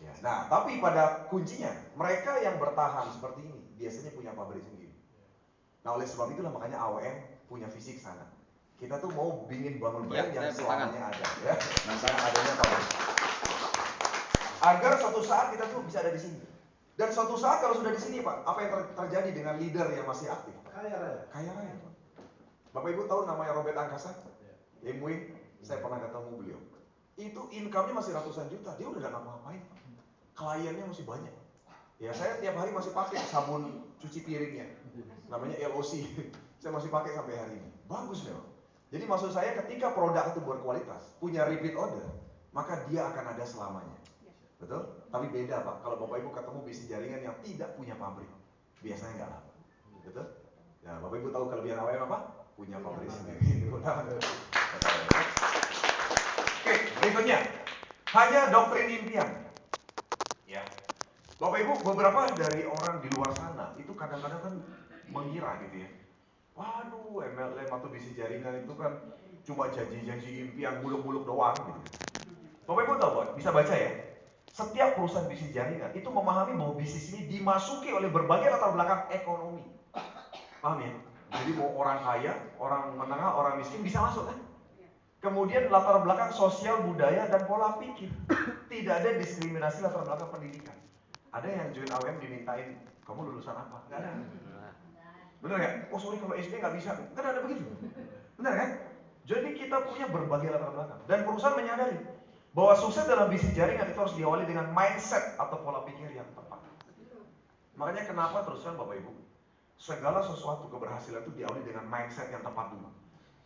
Ya. Nah, tapi pada kuncinya, mereka yang bertahan seperti ini biasanya punya pabrik sendiri. Nah, oleh sebab itulah makanya AWM punya visi ke sana. Kita tuh mau ingin bangun brand yang selamanya ada, ya. Nah, adanya pabrik. Agar suatu saat kita tuh bisa ada di sini. Dan suatu saat kalau sudah di sini, Pak, apa yang terjadi dengan leader yang masih aktif? Kaya raya, Pak. Bapak Ibu tahu namanya Robert Angkasa? MW, saya pernah ketemu beliau. Itu income-nya masih ratusan juta, dia udah gak ngapa-ngapain, Pak. Kliennya masih banyak. Ya, saya tiap hari masih pakai sabun cuci piringnya. Namanya LOC. Saya masih pakai sampai hari ini. Bagus memang. Jadi maksud saya ketika produk itu berkualitas, punya repeat order, maka dia akan ada selamanya. Betul? Tapi beda, Pak. Kalau Bapak Ibu ketemu bisnis jaringan yang tidak punya pabrik, biasanya nggak lama. Betul? Ya, Bapak Ibu tahu kelebihan AWM apa? Punya pabrik sendiri. Oke, berikutnya. Hanya doktrin impian. Ya. Bapak Ibu, beberapa dari orang di luar sana itu kadang-kadang kan mengira gitu ya. Waduh, MLM atau bisnis jaringan itu kan cuma janji-janji impian, muluk-muluk doang gitu. Bapak Ibu tahu, Pak? Bisa baca ya? Setiap perusahaan bisnis jaringan itu memahami bahwa bisnis ini dimasuki oleh berbagai latar belakang ekonomi. Paham ya? Jadi mau orang kaya, orang menengah, orang miskin bisa masuk kan? Kemudian latar belakang sosial, budaya, dan pola pikir. Tidak ada diskriminasi latar belakang pendidikan. Ada yang join AWM dimintain, kamu lulusan apa? Nggak ada. Bener ya? Oh sorry kalau SD nggak bisa. Kan ada begitu. Bener kan? Jadi kita punya berbagai latar belakang. Dan perusahaan menyadari bahwa sukses dalam bisnis jaringan itu harus diawali dengan mindset atau pola pikir yang tepat. Makanya kenapa terus terang Bapak Ibu, segala sesuatu keberhasilan itu diawali dengan mindset yang tepat dulu.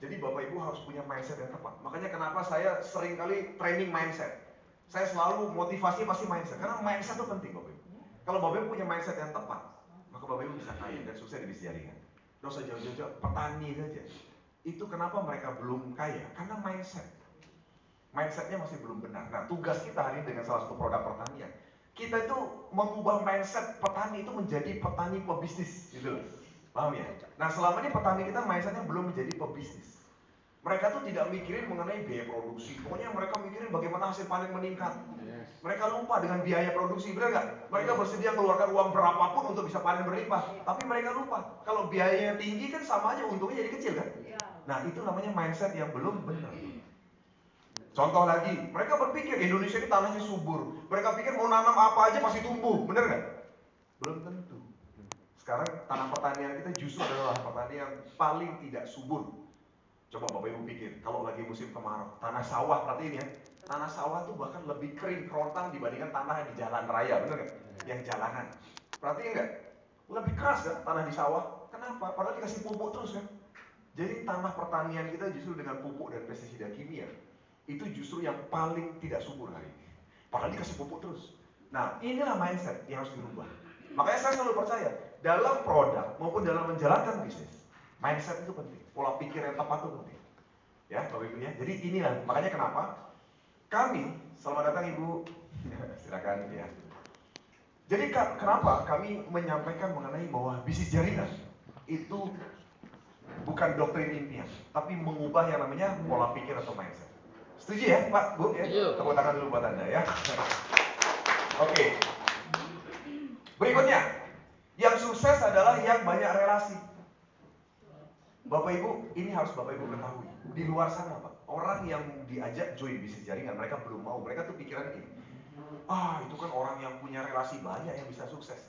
Jadi Bapak Ibu harus punya mindset yang tepat. Makanya kenapa saya sering kali training mindset. Saya selalu motivasi pasti mindset, karena mindset itu penting Bapak Ibu. Kalau Bapak Ibu punya mindset yang tepat, maka Bapak Ibu bisa kaya dan sukses di bisnis jaringan. Nggak usah jauh-jauh, petani saja. Itu kenapa mereka belum kaya? Karena mindset. Mindsetnya masih belum benar. Nah, tugas kita hari ini dengan salah satu produk pertanian, kita itu mengubah mindset petani itu menjadi petani pebisnis, gitu. Paham ya? Nah, selama ini petani kita mindsetnya belum menjadi pebisnis. Mereka tuh tidak mikirin mengenai biaya produksi. Pokoknya mereka mikirin bagaimana hasil panen meningkat. Mereka lupa dengan biaya produksi, benar nggak? Mereka bersedia mengeluarkan uang berapapun untuk bisa panen berlimpah. Tapi mereka lupa, kalau biayanya tinggi kan sama aja untungnya jadi kecil kan? Nah, itu namanya mindset yang belum benar. Contoh lagi, mereka berpikir Indonesia ini tanahnya subur. Mereka pikir mau nanam apa aja pasti tumbuh, bener nggak? Belum tentu. Sekarang tanah pertanian kita justru adalah pertanian yang paling tidak subur. Coba Bapak Ibu pikir, kalau lagi musim kemarau, tanah sawah, perhatiin ya, tanah sawah tuh bahkan lebih kering kerontang dibandingkan tanah di jalan raya, bener nggak? Yang jalanan. Perhatiin nggak? Lebih keras kan tanah di sawah. Kenapa? Padahal dikasih pupuk terus kan. Jadi tanah pertanian kita justru dengan pupuk dan pestisida kimia itu justru yang paling tidak subur hari ini. Padahal dikasih pupuk terus. Nah, inilah mindset yang harus dirubah. Makanya saya selalu percaya, dalam produk maupun dalam menjalankan bisnis, mindset itu penting. Pola pikir yang tepat itu penting. Ya, Bapak Ibu ya. Jadi inilah, makanya kenapa kami, selamat datang Ibu. Silakan ya. Jadi kenapa kami menyampaikan mengenai bahwa bisnis jaringan itu bukan doktrin impian, tapi mengubah yang namanya pola pikir atau mindset. Setuju ya Pak, Bu? Ya? Tepuk tangan dulu buat Anda ya. Oke. Berikutnya, yang sukses adalah yang banyak relasi. Bapak Ibu, ini harus Bapak Ibu ketahui. Di luar sana Pak, orang yang diajak join bisnis jaringan, mereka belum mau. Mereka tuh pikiran ini, itu kan orang yang punya relasi banyak yang bisa sukses.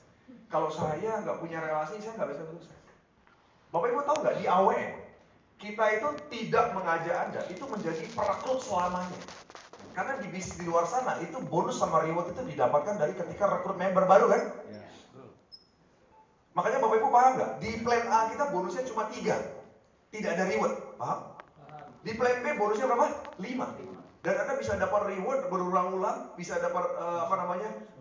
Kalau saya nggak punya relasi, saya nggak bisa sukses. Bapak Ibu tahu nggak, di AWM kita itu tidak mengajak Anda itu menjadi perekrut selamanya. Karena di bisnis di luar sana itu bonus sama reward itu didapatkan dari ketika rekrut member baru kan? Ya. Makanya Bapak Ibu paham nggak? Di plan A kita bonusnya cuma 3, tidak ada reward, paham? Di plan B bonusnya berapa? 5. Dan Anda bisa dapat reward berulang-ulang, bisa dapat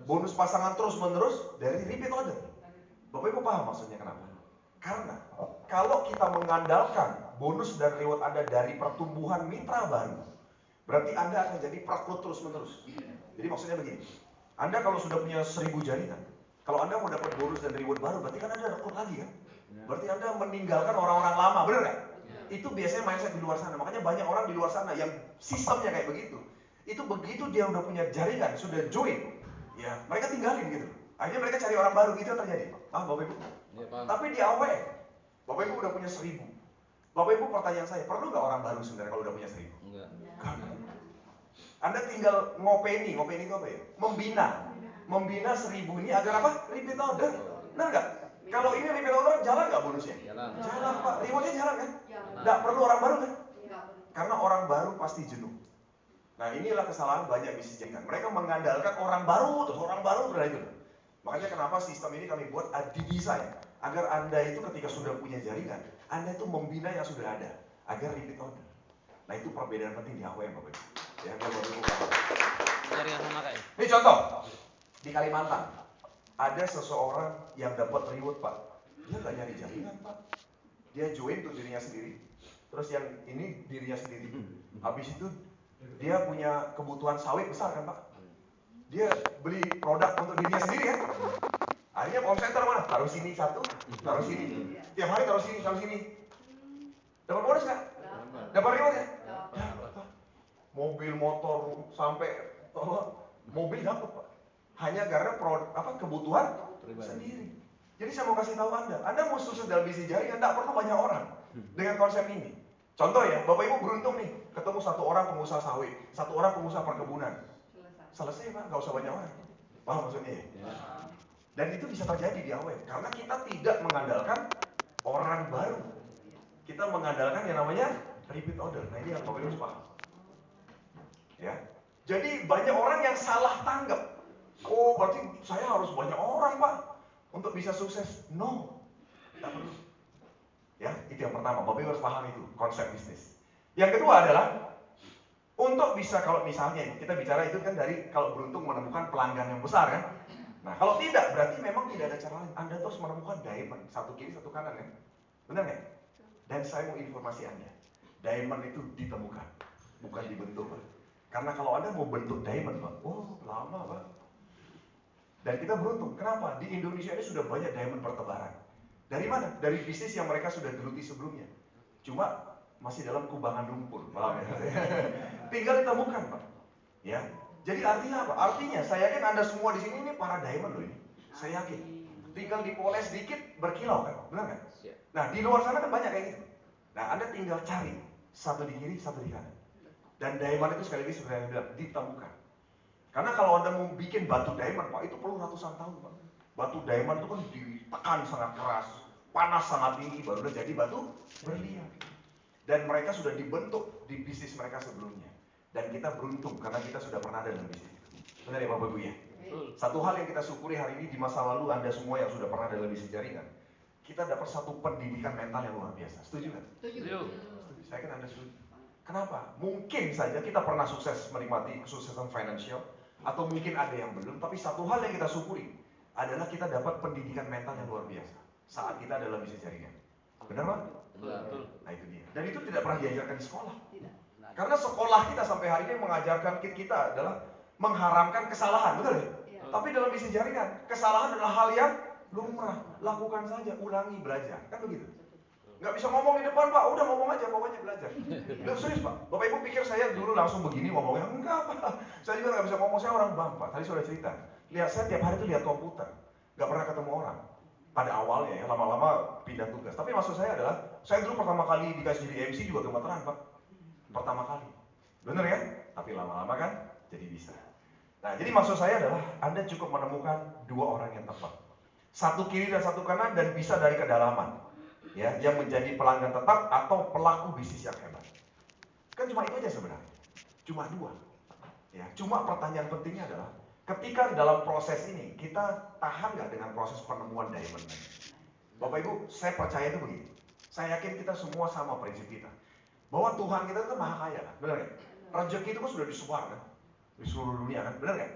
bonus pasangan terus-menerus dari repeat order. Bapak Ibu paham maksudnya kenapa? Karena kalau kita mengandalkan bonus dan reward Anda dari pertumbuhan mitra baru, berarti Anda akan jadi perekrut terus-menerus. Jadi maksudnya begini, Anda kalau sudah punya 1000 jaringan, kalau Anda mau dapat bonus dan reward baru, berarti kan Anda rekrut lagi kan? Berarti Anda meninggalkan orang-orang lama, benar nggak? Itu biasanya mindset di luar sana. Makanya banyak orang di luar sana yang sistemnya kayak begitu. Itu begitu dia udah punya jaringan, sudah join, ya mereka tinggalin gitu. Akhirnya mereka cari orang baru, gitu yang terjadi. Bapak Ibu? Tapi di AW, Bapak Ibu udah punya 1000. Bapak Ibu, pertanyaan saya, perlu nggak orang baru sebenarnya kalau udah punya 1000? Enggak. Anda tinggal ngopeni itu apa ya? Membina 1000 ini agar apa? Repeat order. Benar nggak? Kalau ini repeat order, jalan nggak bonusnya? Jalan Pak, rewardnya jalan kan? Nggak perlu orang baru kan? Karena orang baru pasti jenuh. Nah inilah kesalahan banyak bisnis jaringan. Mereka mengandalkan orang baru, terus orang baru terus itu. Makanya kenapa sistem ini kami buat didesain agar Anda itu ketika sudah punya jaringan, Anda itu membina yang sudah ada agar repeat order. Nah itu perbedaan penting di AWM Bapak Ibu. Ya,
Jaringan sama kayak.
Ini contoh di Kalimantan ada seseorang yang dapat reward Pak. Dia nggak nyari jaringan Pak. Dia join untuk dirinya sendiri. Terus yang ini dirinya sendiri. Habis itu dia punya kebutuhan sawit besar kan Pak. Dia beli produk untuk dirinya sendiri kan. Akhirnya home center mana? Taruh sini satu, taruh sini. Tiap hari taruh sini, taruh sini. Dapat bonus nggak? Dapat reward ya? Dapat. Mobil, motor, sampai mobil dapat Pak. Hanya karena kebutuhan sendiri. Jadi saya mau kasih tahu Anda mau sukses dalam bisnis jaringan, nggak perlu banyak orang dengan konsep ini. Contoh ya, Bapak Ibu beruntung nih, ketemu 1 orang pengusaha sawit, 1 orang pengusaha perkebunan. Selesai Pak, nggak usah banyak orang. Paham maksudnya ya? Dan itu bisa terjadi di awal, karena kita tidak mengandalkan orang baru. Kita mengandalkan yang namanya repeat order. Nah ini yang Bapak Ibu harus paham. Ya, jadi banyak orang yang salah tanggap. Oh berarti saya harus banyak orang Pak untuk bisa sukses. No, tidak perlu. Ya, itu yang pertama. Bapak Ibu harus paham itu konsep bisnis. Yang kedua adalah untuk bisa, kalau misalnya kita bicara itu kan dari kalau beruntung menemukan pelanggan yang besar kan. Nah kalau tidak, berarti memang tidak ada cara lain. Anda terus menemukan diamond, satu kiri satu kanan kan. Benar nggak? Dan saya mau informasi Anda, diamond itu ditemukan, bukan dibentuk Pak. Karena kalau Anda mau bentuk diamond Pak, lama Pak. Dan kita beruntung, kenapa? Di Indonesia ini sudah banyak diamond bertebaran. Dari mana? Dari bisnis yang mereka sudah geluti sebelumnya. Cuma masih dalam kubangan lumpur, paham ya? Tinggal ditemukan Pak. Ya. Jadi artinya apa? Artinya saya yakin Anda semua di sini ini para diamond loh ini. Saya yakin. Tinggal dipoles dikit berkilau kan, benar nggak? Nah di luar sana kan banyak kayak gitu. Nah Anda tinggal cari satu di kiri, satu di kanan. Dan diamond itu sekali lagi sebenarnya saya bilang ditemukan. Karena kalau Anda mau bikin batu diamond Pak, itu perlu ratusan tahun Pak. Batu diamond itu kan ditekan sangat keras, panas sangat tinggi, baru jadi batu berlian. Dan mereka sudah dibentuk di bisnis mereka sebelumnya. Dan kita beruntung karena kita sudah pernah ada dalam bisnis itu. Benar ya Bapak Ibu ya? Satu hal yang kita syukuri hari ini di masa lalu Anda semua yang sudah pernah dalam bisnis jaringan, kita dapat satu pendidikan mental yang luar biasa. Setuju kan?
Setuju.
Saya kan Anda setuju. Kenapa? Mungkin saja kita pernah sukses menikmati kesuksesan finansial, atau mungkin ada yang belum, tapi satu hal yang kita syukuri adalah kita dapat pendidikan mental yang luar biasa saat kita dalam bisnis jaringan. Benar Pak?
Betul.
Nah itu dia. Dan itu tidak pernah diajarkan di sekolah. Karena sekolah kita sampai hari ini mengajarkan kita adalah mengharamkan kesalahan, betul ya? Tapi dalam bisnis jaringan, kesalahan adalah hal yang lumrah. Lakukan saja, ulangi, belajar. Kan begitu? Nggak bisa ngomong di depan Pak, udah ngomong aja, pokoknya belajar. Nggak serius Pak, Bapak Ibu pikir saya dulu langsung begini ngomongnya? Enggak Pak, saya juga nggak bisa ngomong, saya orang bank Pak. Tadi sudah cerita, lihat saya tiap hari itu lihat komputer, nggak pernah ketemu orang. Pada awalnya ya, lama-lama pindah tugas. Tapi maksud saya adalah, saya dulu pertama kali dikasih jadi MC juga gemeteran Pak. Pertama kali, bener ya? Tapi lama-lama kan jadi bisa. Nah jadi maksud saya adalah, Anda cukup menemukan dua orang yang tepat. Satu kiri dan satu kanan dan bisa dari kedalaman. Ya, yang menjadi pelanggan tetap atau pelaku bisnis yang hebat. Kan cuma itu aja sebenarnya. Cuma dua. Ya, cuma pertanyaan pentingnya adalah ketika di dalam proses ini kita tahan nggak dengan proses penemuan diamond? Bapak Ibu, saya percaya itu begini. Saya yakin kita semua sama prinsip kita. Bahwa Tuhan kita itu maha kaya, benar nggak? Rezeki itu kan sudah disebar kan? Di seluruh dunia kan, benar nggak?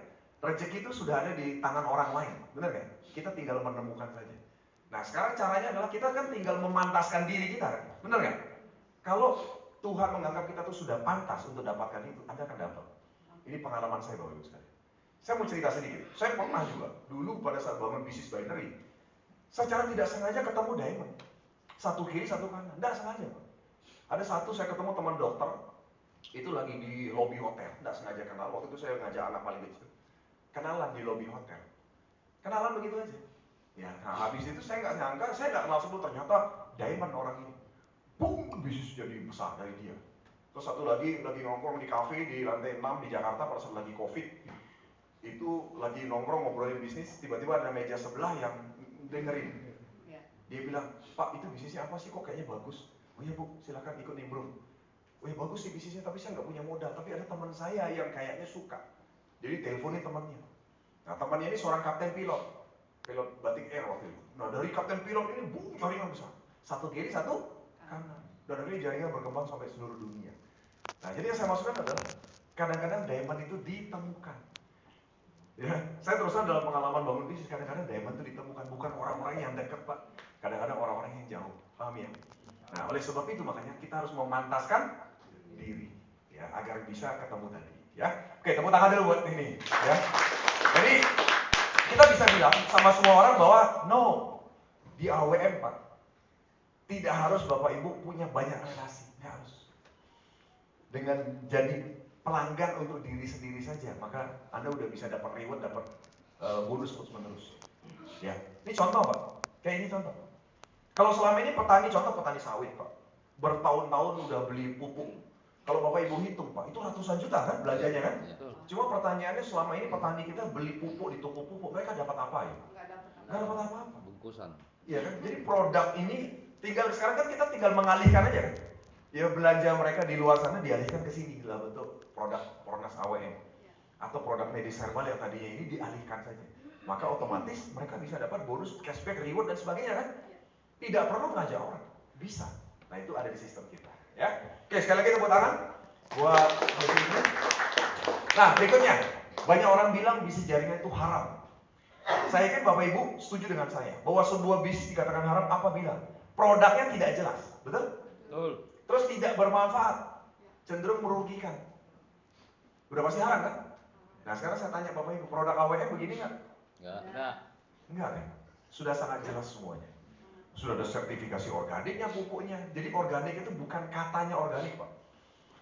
Rezeki itu sudah ada di tangan orang lain, benar nggak? Kita tinggal menemukan saja. Nah sekarang caranya adalah kita kan tinggal memantaskan diri kita kan? Benar nggak? Kalau Tuhan menganggap kita tuh sudah pantas untuk dapatkan itu, Anda akan dapat. Ini pengalaman saya Bapak Ibu sekalian. Saya mau cerita sedikit. Saya pernah juga dulu pada saat bangun bisnis binary, secara tidak sengaja ketemu diamond. Satu kiri, satu kanan. Tidak sengaja Pak. Ada satu saya ketemu teman dokter, itu lagi di lobi hotel. Tidak sengaja kenal. Waktu itu saya ngajak anak paling kecil. Kenalan di lobi hotel. Kenalan begitu aja. Ya, nah habis itu saya nggak nyangka, saya nggak kenal sebelum ternyata diamond orang ini. Boom, bisnis jadi besar dari dia. Terus satu lagi nongkrong di kafe di lantai 6 di Jakarta pada saat lagi COVID. Itu lagi nongkrong ngobrolin bisnis, tiba-tiba ada meja sebelah yang dengerin. Dia bilang, Pak itu bisnisnya apa sih kok kayaknya bagus? Oh iya Bu, silakan ikut nimbrung. Oh iya bagus sih bisnisnya, tapi saya nggak punya modal. Tapi ada teman saya yang kayaknya suka. Jadi teleponin temannya. Nah temannya ini seorang kapten pilot Batik Air waktu itu. Nah dari kapten pilot ini boom, jaringan besar. Satu kiri, satu kanan. Dan ini jaringan berkembang sampai seluruh dunia. Nah jadi yang saya maksudkan adalah kadang-kadang diamond itu ditemukan. Ya, saya teruskan dalam pengalaman bangun bisnis, kadang-kadang diamond itu ditemukan bukan orang-orang yang dekat Pak. Kadang-kadang orang-orang yang jauh. Paham ya? Nah oleh sebab itu makanya kita harus memantaskan diri ya agar bisa ketemu tadi ya. Oke, tepuk tangan dulu buat ini ya. Jadi kita bisa bilang sama semua orang bahwa no, di AWM Pak, tidak harus Bapak Ibu punya banyak relasi, tidak harus. Dengan jadi pelanggan untuk diri sendiri saja, maka Anda udah bisa dapat reward, dapat bonus terus menerus. Ya, ini contoh Pak, kayak ini contoh. Kalau selama ini petani, contoh petani sawit Pak, bertahun-tahun udah beli pupuk. Kalau Bapak Ibu hitung Pak, itu ratusan juta kan belanjanya kan? Cuma pertanyaannya selama ini petani kita beli pupuk di toko pupuk, mereka dapat apa ya? Nggak dapat apa-apa.
Bungkusan.
Iya kan? Jadi produk ini tinggal sekarang kan kita tinggal mengalihkan aja kan? Ya belanja mereka di luar sana dialihkan ke sini dalam bentuk produk Pronas AWM atau produk medis herbal yang tadinya ini dialihkan saja. Maka otomatis mereka bisa dapat bonus, cashback, reward dan sebagainya kan? Tidak perlu ngajak orang, bisa. Nah itu ada di sistem kita. Ya, oke sekali lagi tepuk tangan buat ini. Nah berikutnya, banyak orang bilang bisnis jaringan itu haram. Saya yakin Bapak Ibu setuju dengan saya bahwa sebuah bisnis dikatakan haram apabila produknya tidak jelas, betul?
Betul.
Terus tidak bermanfaat, cenderung merugikan. Udah pasti haram kan? Nah sekarang saya tanya Bapak Ibu, produk AWM begini nggak?
Enggak.
Enggak kan? Sudah sangat jelas semuanya. Sudah ada sertifikasi organiknya pupuknya. Jadi organik itu bukan katanya organik Pak.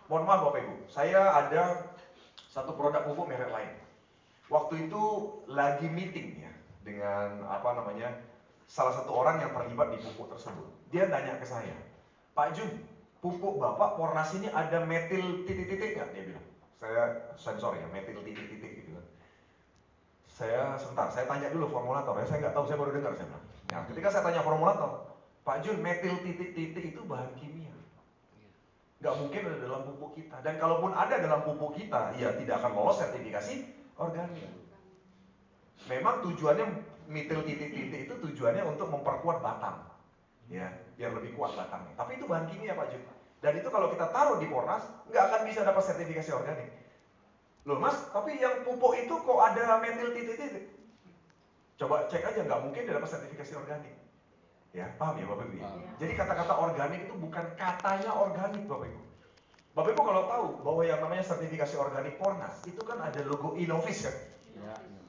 Mohon maaf Bapak Ibu, saya ada satu produk pupuk merek lain. Waktu itu lagi meeting ya dengan salah satu orang yang terlibat di pupuk tersebut. Dia nanya ke saya, Pak Jun, pupuk Bapak Pornas ini ada metil titik-titik nggak? Dia bilang. Saya sensor ya, metil titik-titik gitu kan. Sebentar, saya tanya dulu formulator ya, saya nggak tahu, saya baru dengar saya bilang. Nah, ketika saya tanya formulator, Pak Jun, metil titik-titik itu bahan kimia. Nggak mungkin ada dalam pupuk kita. Dan kalaupun ada dalam pupuk kita, ya tidak akan lolos sertifikasi organik. Memang tujuannya metil titik-titik itu tujuannya untuk memperkuat batang. Ya, biar lebih kuat batangnya. Tapi itu bahan kimia Pak Jun. Dan itu kalau kita taruh di Pornas, nggak akan bisa dapat sertifikasi organik. Loh Mas, tapi yang pupuk itu kok ada metil titik-titik? Coba cek aja, nggak mungkin dia dapat sertifikasi organik. Ya, paham ya Bapak Ibu? Jadi kata-kata organik itu bukan katanya organik Bapak Ibu. Bapak Ibu kalau tahu bahwa yang namanya sertifikasi organik Pornas, itu kan ada logo Innovis kan?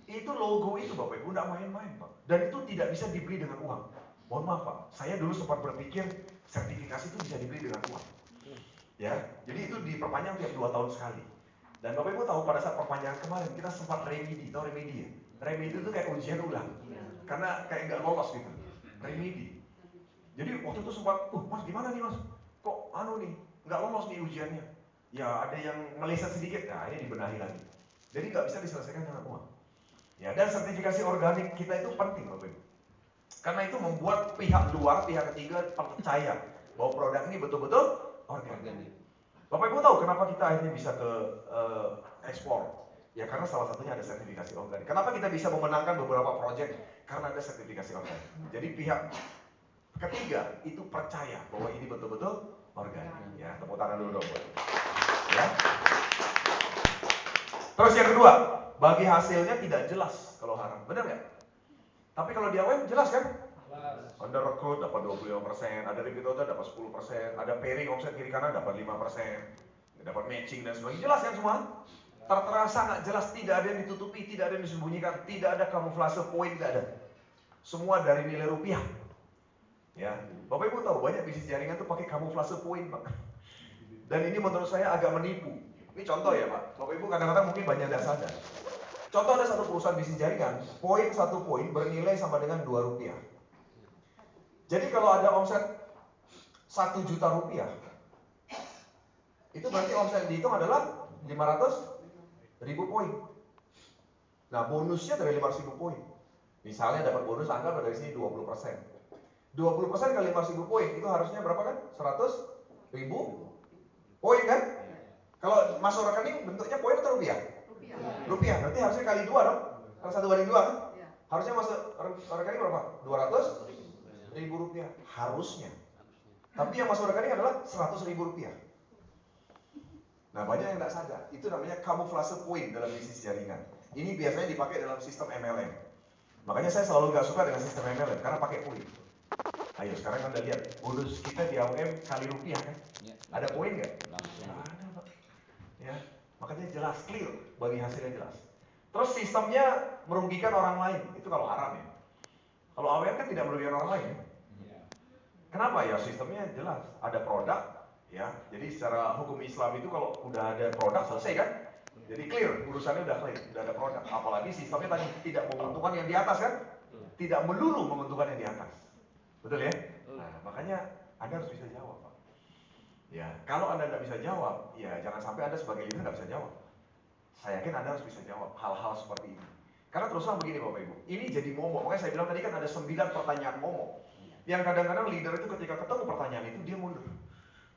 Itu logo itu Bapak Ibu, nggak main-main Pak. Dan itu tidak bisa dibeli dengan uang. Mohon maaf Pak, saya dulu sempat berpikir sertifikasi itu bisa dibeli dengan uang. Ya, jadi itu diperpanjang tiap 2 tahun sekali. Dan Bapak Ibu tahu pada saat perpanjangan kemarin kita sempat remedi, tahu remedi ya? Remedi itu kayak ujian ulang, karena kayak nggak lolos gitu. Remedi. Jadi waktu itu sempat, Mas gimana nih Mas? Kok nih, nggak lolos nih ujiannya? Ya ada yang meleset sedikit, nah ini dibenahi lagi. Jadi nggak bisa diselesaikan dengan uang. Ya, dan sertifikasi organik kita itu penting Bapak Ibu. Karena itu membuat pihak luar, pihak ketiga percaya bahwa produk ini betul-betul organik. Bapak Ibu tahu kenapa kita akhirnya bisa ke ekspor? Ya karena salah satunya ada sertifikasi organik. Kenapa kita bisa memenangkan beberapa proyek? Karena ada sertifikasi organik. Jadi pihak ketiga itu percaya bahwa ini betul-betul organik. Ya, tepuk tangan dulu dong buat. Ya. Terus yang kedua, bagi hasilnya tidak jelas kalau haram. Benar nggak? Tapi kalau di AWM jelas kan? Anda rekrut dapat 25%, ada repeat order dapat 10%, ada pairing offset kiri kanan dapat 5%, dapat matching dan sebagainya. Jelas kan semua? Tertera sangat jelas, tidak ada yang ditutupi, tidak ada yang disembunyikan, tidak ada kamuflase poin, tidak ada. Semua dari nilai rupiah. Ya, Bapak Ibu tahu banyak bisnis jaringan tuh pakai kamuflase poin, Pak. Dan ini menurut saya agak menipu. Ini contoh ya, Pak. Bapak Ibu kadang-kadang mungkin banyak tidak sadar. Contoh ada satu perusahaan bisnis jaringan, satu poin bernilai sama dengan 2 rupiah. Jadi kalau ada omset 1 juta rupiah, itu berarti omset dihitung adalah 500.000 poin. Nah bonusnya dari 500.000 poin. Misalnya dapat bonus, anggap dari sini 20%. 20% kali 500.000 poin, itu harusnya berapa kan? 100.000 poin kan? Kalau masuk rekening bentuknya poin atau rupiah? Rupiah, berarti harusnya kali 2 dong. Kalau 1 banding 2 kan? Harusnya masuk rekening berapa? 200.000 rupiah. Harusnya. Tapi yang masuk rekening adalah 100.000 rupiah. Nah banyak yang tidak sadar. Itu namanya kamuflase poin dalam bisnis jaringan. Ini biasanya dipakai dalam sistem MLM. Makanya saya selalu gak suka dengan sistem MLM, karena pakai poin. Ayo sekarang Anda lihat, bonus kita di AUM kali rupiah kan? Ada poin nggak? Nggak ada Pak. Ya. Makanya jelas, clear, bagi hasilnya jelas. Terus sistemnya merugikan orang lain, itu kalau haram ya. Kalau AWM kan tidak merugikan orang lain. Kenapa ya? Sistemnya jelas, ada produk, ya. Jadi secara hukum Islam itu kalau udah ada produk selesai kan? Jadi clear, urusannya udah clear, udah ada produk. Apalagi sistemnya tadi tidak menguntungkan yang di atas kan? Tidak melulu menguntungkan yang di atas. Betul ya? Nah, makanya Anda harus bisa jawab, Pak. Ya, kalau Anda nggak bisa jawab, ya jangan sampai Anda sebagai leader nggak bisa jawab. Saya yakin Anda harus bisa jawab hal-hal seperti ini. Karena terus terang begini Bapak Ibu, ini jadi momok. Makanya saya bilang tadi kan ada 9 pertanyaan momok. Yang kadang-kadang leader itu ketika ketemu pertanyaan itu, dia mundur.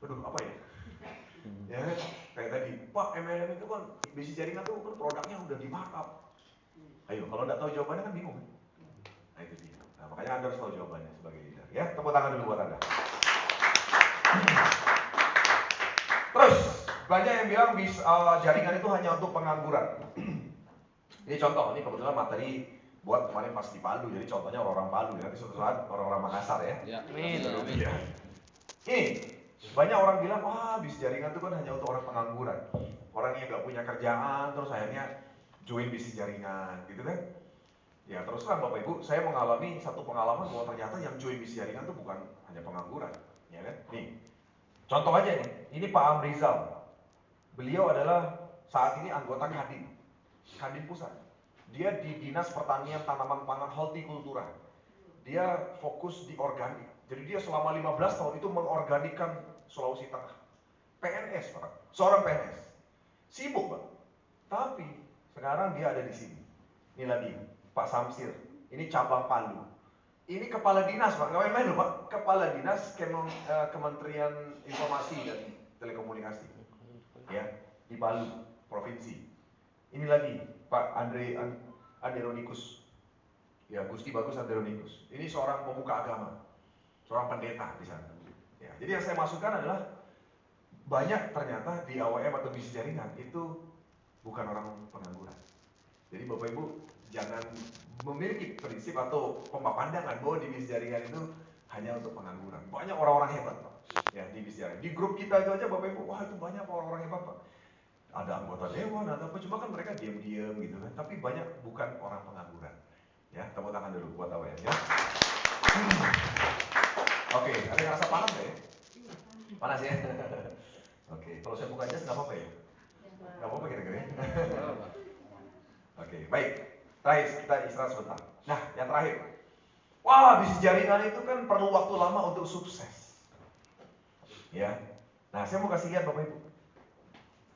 Aduh, apa ya? Ya, kayak tadi, Pak MLM itu kan, bisnis jaringan tuh kan produknya udah di markup. Ayo, kalau nggak tahu jawabannya kan bingung. Nah itu dia. Nah, makanya Anda harus tahu jawabannya sebagai leader. Ya, tepuk tangan dulu buat Anda. Terus, banyak yang bilang jaringan itu hanya untuk pengangguran. Ini contoh, ini kebetulan materi buat kemarin pas di Palu, jadi contohnya orang-orang Palu, nanti suatu saat orang-orang Makassar ya.
Amin.
Ini, banyak orang bilang, bisnis jaringan itu kan hanya untuk orang pengangguran. Orang yang nggak punya kerjaan, terus akhirnya join bisnis jaringan, gitu kan. Ya terus terang Bapak Ibu, saya mengalami satu pengalaman bahwa ternyata yang join bisnis jaringan itu bukan hanya pengangguran, ya kan? Nih, contoh aja nih, ini Pak Amrizal. Beliau adalah saat ini anggota Kadin Pusat. Dia di Dinas Pertanian Tanaman Pangan Hortikultura. dia fokus di organik. Jadi dia selama 15 tahun itu mengorganikan Sulawesi Tengah. PNS, Pak. Seorang PNS. Sibuk, Pak. Tapi sekarang dia ada di sini. Ini lagi, Pak Samsir. Ini cabang Palu. Ini kepala dinas, Pak. Nggak main-main loh, Pak. Kepala dinas Kementerian Informasi dan Telekomunikasi. Ya, di Palu, provinsi. Ini lagi, Pak Anderonikus. Ya, Gusti Bagus Anderonikus. Ini seorang pemuka agama. Seorang pendeta di sana. Ya, jadi yang saya masukkan adalah banyak ternyata di AWM atau bisnis jaringan itu bukan orang pengangguran. Jadi Bapak Ibu jangan memiliki prinsip atau pandangan bahwa di bisnis jaringan itu hanya untuk pengangguran. Banyak orang-orang hebat, Pak. Ya, di bisnis jaringan. Di grup kita itu aja Bapak Ibu, wah itu banyak orang-orang hebat, Pak. Ada anggota dewan, ada apa, cuma kan mereka diam-diam gitu kan. Tapi banyak bukan orang pengangguran. Ya, tepuk tangan dulu buat AWM ya. Oke, ada yang rasa panas nggak ya? Panas ya? Oke, kalau saya buka jas nggak apa-apa ya? Nggak apa-apa kira-kira ya? Oke, baik. Terakhir, kita istirahat sebentar. Nah, yang terakhir. Wah, bisnis jaringan itu kan perlu waktu lama untuk sukses. Ya. Nah, saya mau kasih lihat Bapak Ibu.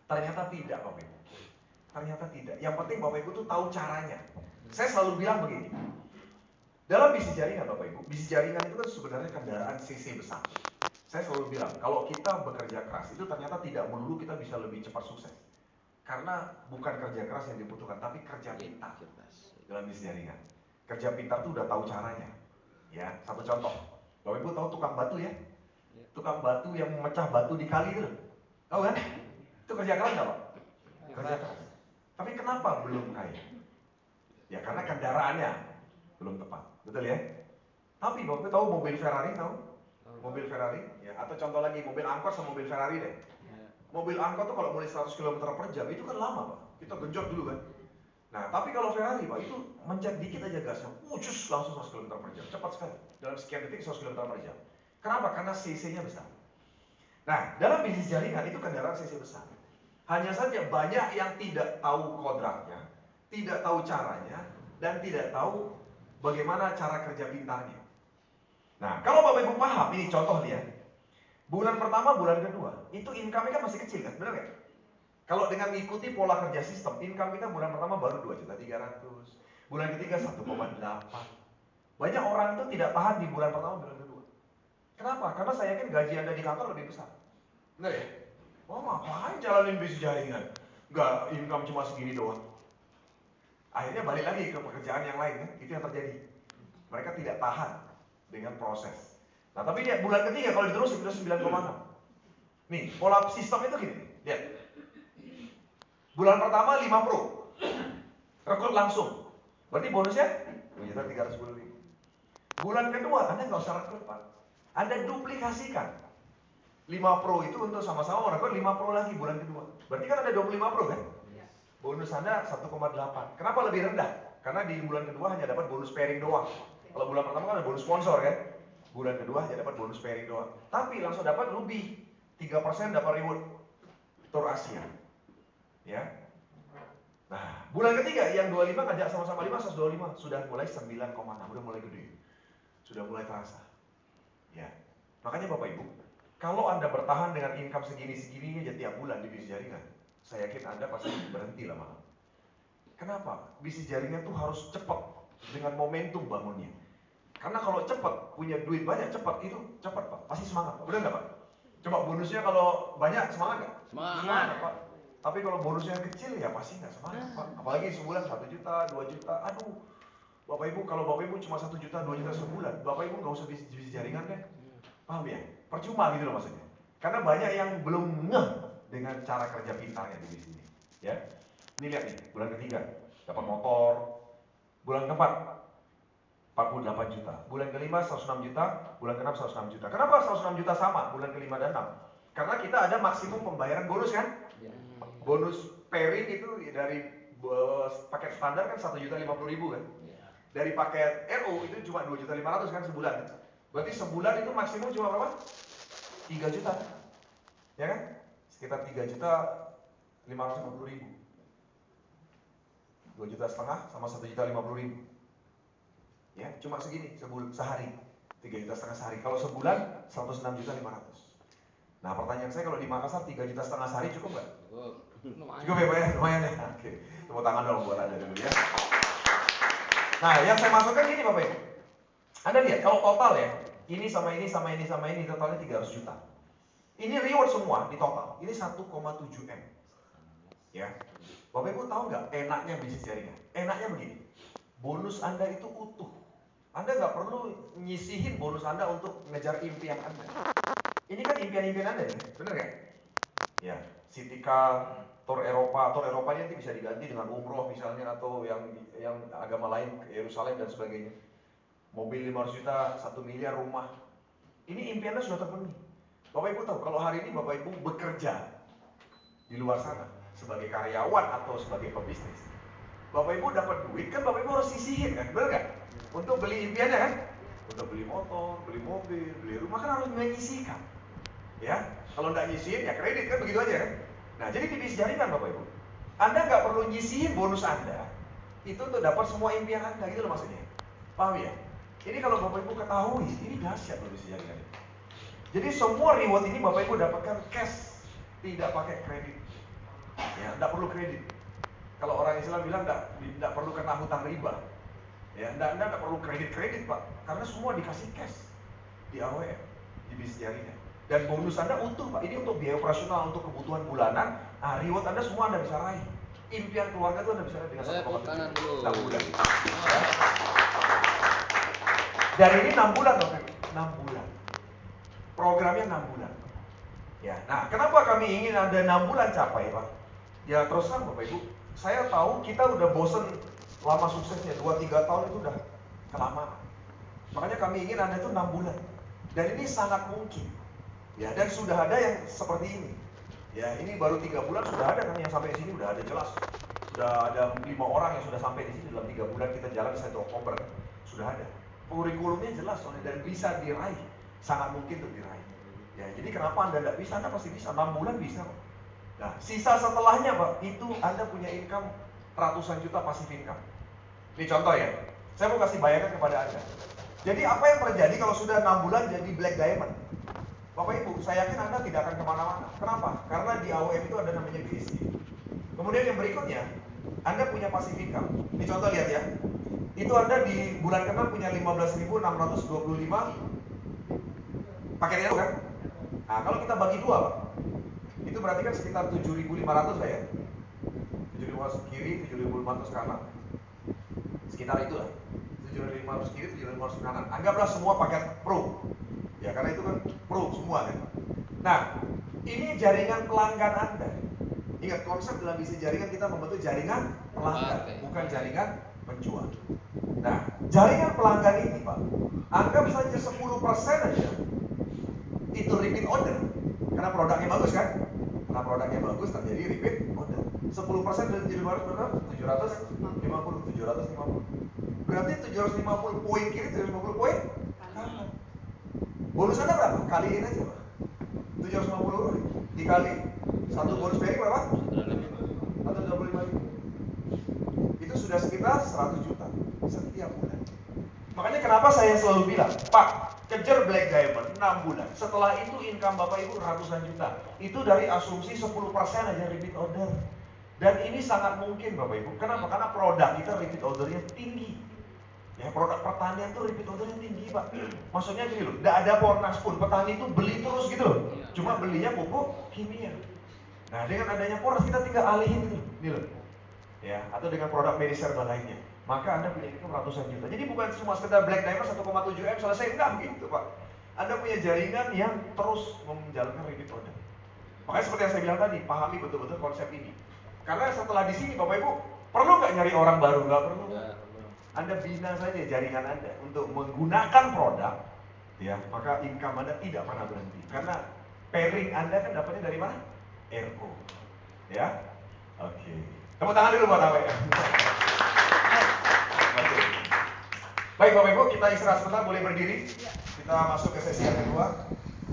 Ternyata tidak Bapak Ibu. Ternyata tidak. Yang penting Bapak Ibu tuh tahu caranya. Saya selalu bilang begini. Dalam bisnis jaringan Bapak Ibu, bisnis jaringan itu kan sebenarnya kendaraan CC besar. Saya selalu bilang, kalau kita bekerja keras itu ternyata tidak melulu kita bisa lebih cepat sukses. Karena bukan kerja keras yang dibutuhkan, tapi kerja pintar dalam bisnis jaringan. Kerja pintar itu udah tahu caranya. Ya, satu contoh. Bapak Ibu tahu tukang batu ya? Tukang batu yang memecah batu di kali itu. Tahu kan? Itu kerja keras nggak Pak? Kerja keras. Tapi kenapa belum kaya? Ya karena kendaraannya belum tepat. Betul ya? Tapi Bapak tahu mobil Ferrari tahu? Mobil Ferrari ya, atau contoh lagi mobil angkot sama mobil Ferrari deh. Mobil angkot tuh kalau mulai 100 km per jam itu kan lama Pak. Kita genjot dulu kan. Nah, tapi kalau Ferrari Pak itu mencet dikit aja gasnya, cus langsung 100 km per jam. Cepat sekali. Dalam sekian detik 100 km per jam. Kenapa? Karena cc-nya besar. Nah, dalam bisnis jaringan itu kendaraan cc besar. Hanya saja banyak yang tidak tahu kodratnya, tidak tahu caranya, dan tidak tahu bagaimana cara kerja pintarnya. Nah, kalau Bapak Ibu paham, ini contoh dia. Bulan pertama, bulan kedua, itu income-nya kan masih kecil kan, benar nggak? Kalau dengan mengikuti pola kerja sistem, income kita bulan pertama baru 2.300.000, bulan ketiga 1,8. Banyak orang itu tidak tahan di bulan pertama, bulan kedua. Kenapa? Karena saya yakin gaji Anda di kantor lebih besar. Benar ya? Oh, ngapain jalanin bisnis jaringan? Nggak, income cuma segini doang. Akhirnya balik lagi ke pekerjaan yang lain kan, itu yang terjadi. Mereka tidak tahan dengan proses. Nah, tapi lihat bulan ketiga kalau diterusin sudah 9,6. Nih, pola sistem itu gini, lihat. Bulan pertama 5 pro. Rekrut langsung. Berarti bonusnya 2.310.000. Bulan kedua Anda nggak usah rekrut, Pak. Anda duplikasikan. 5 pro itu untuk sama-sama merekrut 5 pro lagi bulan kedua. Berarti kan ada 25 pro kan? Bonus Anda 1,8. Kenapa lebih rendah? Karena di bulan kedua hanya dapat bonus pairing doang. Kalau bulan pertama kan ada bonus sponsor kan? Bulan kedua hanya dapat bonus pairing doang. Tapi langsung dapat lebih. 3% dapat reward Tour Asia. Ya. Nah, bulan ketiga yang 25 ngajak sama-sama 5, 125. Sudah mulai 9,6. Udah mulai gede. Sudah mulai terasa. Ya. Makanya Bapak Ibu, kalau Anda bertahan dengan income segini-segini aja tiap bulan di bisnis jaringan, saya yakin Anda pasti berhenti lama-lama. Kenapa? Bisnis jaringan tuh harus cepat dengan momentum bangunnya. Karena kalau cepat, punya duit banyak cepat, itu cepat Pak. Pasti semangat Pak. Benar nggak Pak? Coba bonusnya kalau banyak semangat nggak? Semangat Pak. Tapi kalau bonusnya kecil ya pasti nggak semangat Pak. Apalagi sebulan 1 juta, 2 juta. Aduh, Bapak Ibu kalau Bapak Ibu cuma 1 juta, 2 juta sebulan, Bapak Ibu nggak usah bisnis jaringan deh. Paham ya? Percuma gitu loh maksudnya. Karena banyak yang belum ngeh dengan cara kerja pintarnya di sini. Ya, ini lihat nih, bulan ketiga dapat motor, bulan keempat 48 juta, bulan kelima 106 juta, bulan keenam 106 juta. Kenapa 106 juta sama bulan kelima dan 6? Karena kita ada maksimum pembayaran bonus kan? Bonus pairing itu dari paket standar kan 1.050.000 kan? Dari paket RO itu cuma 2.500.000 kan sebulan. Berarti sebulan itu maksimum cuma berapa? 3 juta. Ya kan? Sekitar 3.550.000. 2,5 juta sama 1.050.000. Ya, cuma segini sehari. 3,5 juta sehari. Kalau sebulan 106,5 juta. Nah, pertanyaan saya kalau di Makassar 3,5 juta sehari cukup nggak? Cukup ya Pak ya? Lumayan ya? Oke. Tepuk tangan dong buat Anda dulu ya. Nah, yang saya maksudkan gini Bapak Ibu. Anda lihat, kalau total ya, ini sama ini, sama ini, sama ini, totalnya 300 juta. Ini reward semua di total. Ini 1,7 M. Ya. Bapak Ibu tahu nggak enaknya bisnis jaringan? Enaknya begini. Bonus Anda itu utuh. Anda nggak perlu nyisihin bonus Anda untuk ngejar impian Anda. Ini kan impian-impian Anda ya, bener nggak? Ya, Citycar, Tour Eropa ini nanti bisa diganti dengan umroh misalnya atau yang agama lain ke Yerusalem dan sebagainya. Mobil 500 juta, 1 miliar rumah. Ini impiannya sudah terpenuhi. Bapak Ibu tahu kalau hari ini Bapak Ibu bekerja di luar sana sebagai karyawan atau sebagai pebisnis, Bapak Ibu dapat duit kan Bapak Ibu harus sisihin kan, bener nggak? Untuk beli impiannya kan, untuk beli motor, beli mobil, beli rumah kan harus menyisihkan. Ya, kalau nggak nyisihin ya kredit kan begitu aja kan. Nah jadi di bisnis jaringan Bapak Ibu, Anda nggak perlu nyisihin bonus Anda itu untuk dapat semua impian Anda gitu loh maksudnya. Paham ya? Ini kalau Bapak Ibu ketahui, ini dahsyat loh bisnis jaringan. Jadi semua reward ini Bapak Ibu dapatkan cash, tidak pakai kredit. Ya, nggak perlu kredit. Kalau orang Islam bilang nggak perlu kena hutang riba. Ya, nggak perlu kredit Pak, karena semua dikasih cash di AWM, di bisnis jaringan. Dan bonus Anda utuh Pak, ini untuk biaya operasional, untuk kebutuhan bulanan. Nah, reward Anda semua Anda bisa raih. Impian keluarga itu Anda bisa raih dengan 1,7 bulan. Ya. Dan ini 6 bulan Bapak Ibu, 6 bulan. Programnya 6 bulan. Ya, nah kenapa kami ingin ada 6 bulan capai Pak? Ya terus terang Bapak Ibu, saya tahu kita udah bosen lama suksesnya, 2-3 tahun itu udah kelamaan. Makanya kami ingin Anda itu 6 bulan. Dan ini sangat mungkin. Ya, dan sudah ada yang seperti ini. Ya, ini baru 3 bulan sudah ada kan yang sampai di sini udah ada jelas. Sudah ada 5 orang yang sudah sampai di sini dalam 3 bulan kita jalan 1 Oktober. Sudah ada. Kurikulumnya jelas soalnya dan bisa diraih. Sangat mungkin untuk diraih. Ya, jadi kenapa Anda tidak bisa? Anda pasti bisa. 6 bulan bisa Pak. Nah, sisa setelahnya Pak, itu Anda punya income ratusan juta passive income. Ini contoh ya. Saya mau kasih bayangan kepada Anda. Jadi apa yang terjadi kalau sudah 6 bulan jadi Black Diamond? Bapak Ibu, saya yakin Anda tidak akan kemana-mana. Kenapa? Karena di AOM itu ada namanya BSD. Kemudian yang berikutnya, Anda punya passive income. Ini contoh lihat ya. Itu Anda di bulan ke-6 punya 15.625 paket itu kan? Nah, kalau kita bagi 2 Pak, itu berarti kan sekitar 7.500 lah ya. 7.500 kiri, 7.500 kanan. Sekitar itu lah. 7.500 kiri, 7.500 kanan. Anggaplah semua paket pro. Ya karena itu kan pro semua kan. Nah, ini jaringan pelanggan Anda. Ingat konsep dalam bisnis jaringan kita membentuk jaringan pelanggan, bukan jaringan penjual. Nah, jaringan pelanggan ini Pak, anggap saja 10% aja itu repeat order. Karena produknya bagus kan? Karena produknya bagus terjadi repeat order. 10% dari 700 berapa? 750. Berarti 750 poin kiri, 750 poin kanan. Bonus Anda berapa? Kaliin aja Pak. 750 dikali 1 bonus pairing berapa? 125.000. Itu sudah sekitar 100 juta setiap bulan. Makanya kenapa saya selalu bilang, Pak, kejar Black Diamond 6 bulan. Setelah itu income Bapak Ibu ratusan juta. Itu dari asumsi 10% aja repeat order. Dan ini sangat mungkin Bapak Ibu. Kenapa? Karena produk kita repeat ordernya tinggi. Ya, produk pertanian tuh repeat ordernya tinggi Pak. Maksudnya gini loh, tidak ada Pornas pun, petani itu beli terus gitu loh. Cuma belinya pupuk kimia. Nah dengan adanya Pornas kita tinggal alihin gitu loh. Ya, atau dengan produk medisherba lainnya. Maka Anda punya income ratusan juta. Jadi bukan cuma sekedar Black Diamond 1,7 M selesai, enggak begitu Pak. Anda punya jaringan yang terus menjalankan repeat order. Makanya seperti yang saya bilang tadi, pahami betul-betul konsep ini. Karena setelah di sini Bapak Ibu, perlu nggak nyari orang baru? Nggak perlu. Anda bina saja jaringan Anda untuk menggunakan produk, ya, maka income Anda tidak pernah berhenti. Karena pairing Anda kan dapatnya dari mana? RO. Ya. Oke. Tepuk tangan dulu buat AWM. Baik Bapak Ibu, kita istirahat sebentar, boleh berdiri. Kita masuk ke sesi yang kedua.